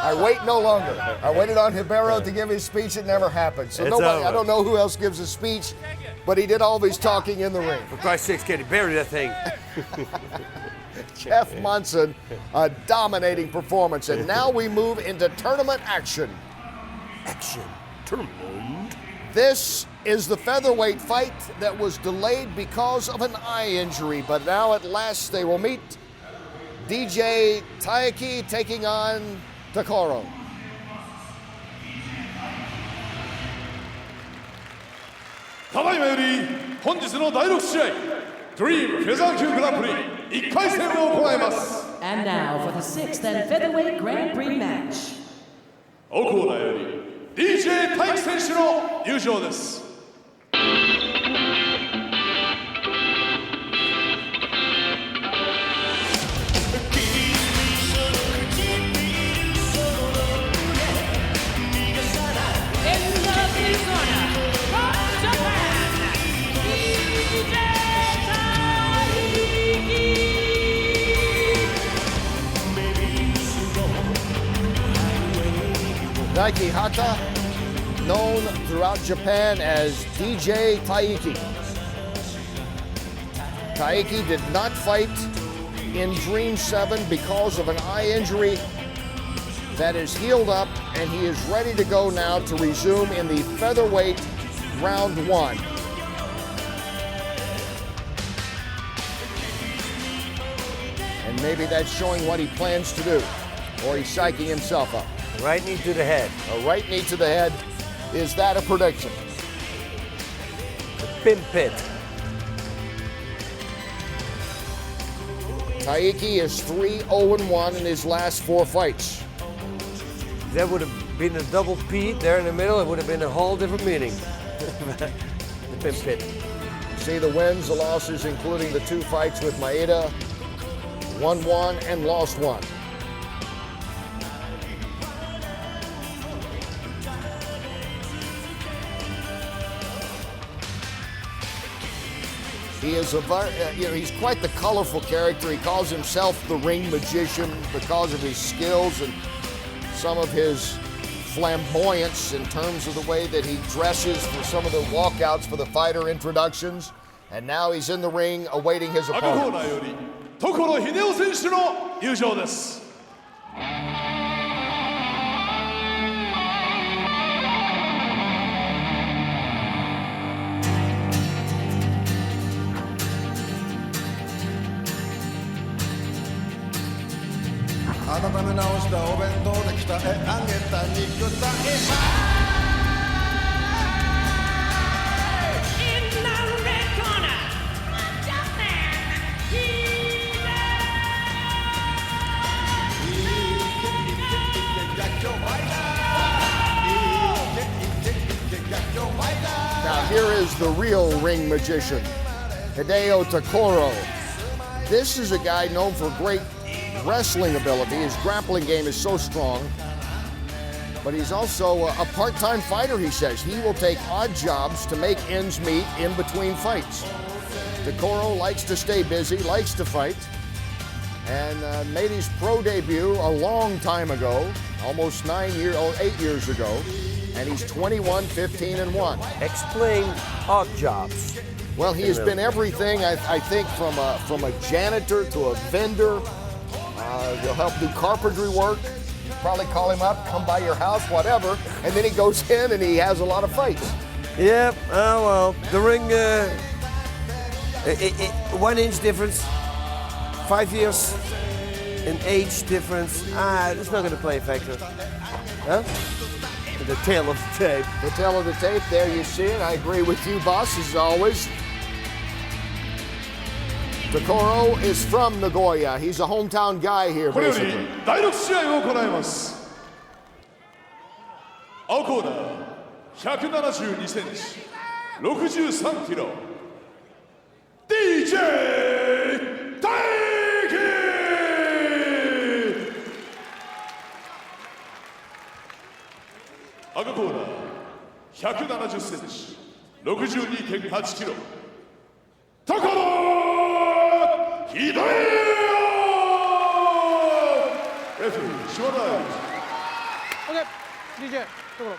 I wait no longer. I waited on Ribeiro to give his speech. It never happened. So nobody, I don't know who else gives a speech, but he did all of his talking in the ring. For Christ's sakes, Katie, bury that thing. Jeff Monson, a dominating performance. And now we move into tournament action. Tournament. This is the featherweight fight that was delayed because of an eye injury, but now at last they will meet. DJ Daiki taking on Tokoro. Dream Featherweight Grand Prix 1回戦を行います。 And now for the 6th and featherweight Grand Prix match. 奥オーダーより DJ 大輝選手の入場です。Daiki Hata, known throughout Japan as DJ Daiki. Daiki did not fight in Dream 7 because of an eye injury that is healed up, and he is ready to go now to resume in the featherweight round 1. And maybe that's showing what he plans to do, or he's psyching himself up. Right knee to the head. A right knee to the head. Is that a prediction? The pin pit. Daiki is 3-0-1 in his last 4 fights. If that would have been a double P there in the middle, it would have been a whole different meaning. The pin pit. See the wins, the losses, including the 2 fights with Maeda. Won 1 and lost 1. He is he's quite the colorful character. He calls himself the ring magician because of his skills and some of his flamboyance in terms of the way that he dresses for some of the walkouts for the fighter introductions. And now he's in the ring awaiting his opponent. Tokoro Hideo 選手の入場です。温め直したお弁当で鍛え上げた肉体。Now here is the real ring magician, Hideo Tokoro. This is a guy known for great wrestling ability. His grappling game is so strong, but he's also a part-time fighter, he says. He will take odd jobs to make ends meet in between fights. Tokoro likes to stay busy, likes to fight, and made his pro debut a long time ago, almost 8 years ago, and he's 21-15-1. Explain odd jobs. Well, he has been everything, I think, from a janitor to a vendor. He'll help do carpentry work. You probably call him up, come by your house, whatever, and then he goes in and he has a lot of fights. Yep, oh well, the ring, 1 inch difference, 5 years in age difference. It's not going to play a factor. Huh? The tail of the tape. The tail of the tape, there you see it. I agree with you, boss, as always. Tokoro is from Nagoya. He's a hometown guy here, これより basically. 第6試合を行います。青コーナー172センチ、63キロ、DJ 大輝。赤コーナー170センチ、62.8キロ、Tokoro Hideo! Okay, DJ, Tokoro.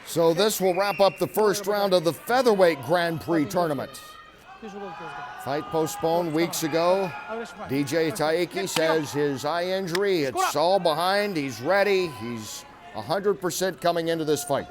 So this will wrap up the first round of the Featherweight Grand Prix tournament. Fight postponed weeks ago. DJ Daiki says his eye injury, it's all behind. He's ready. He's 100% coming into this fight.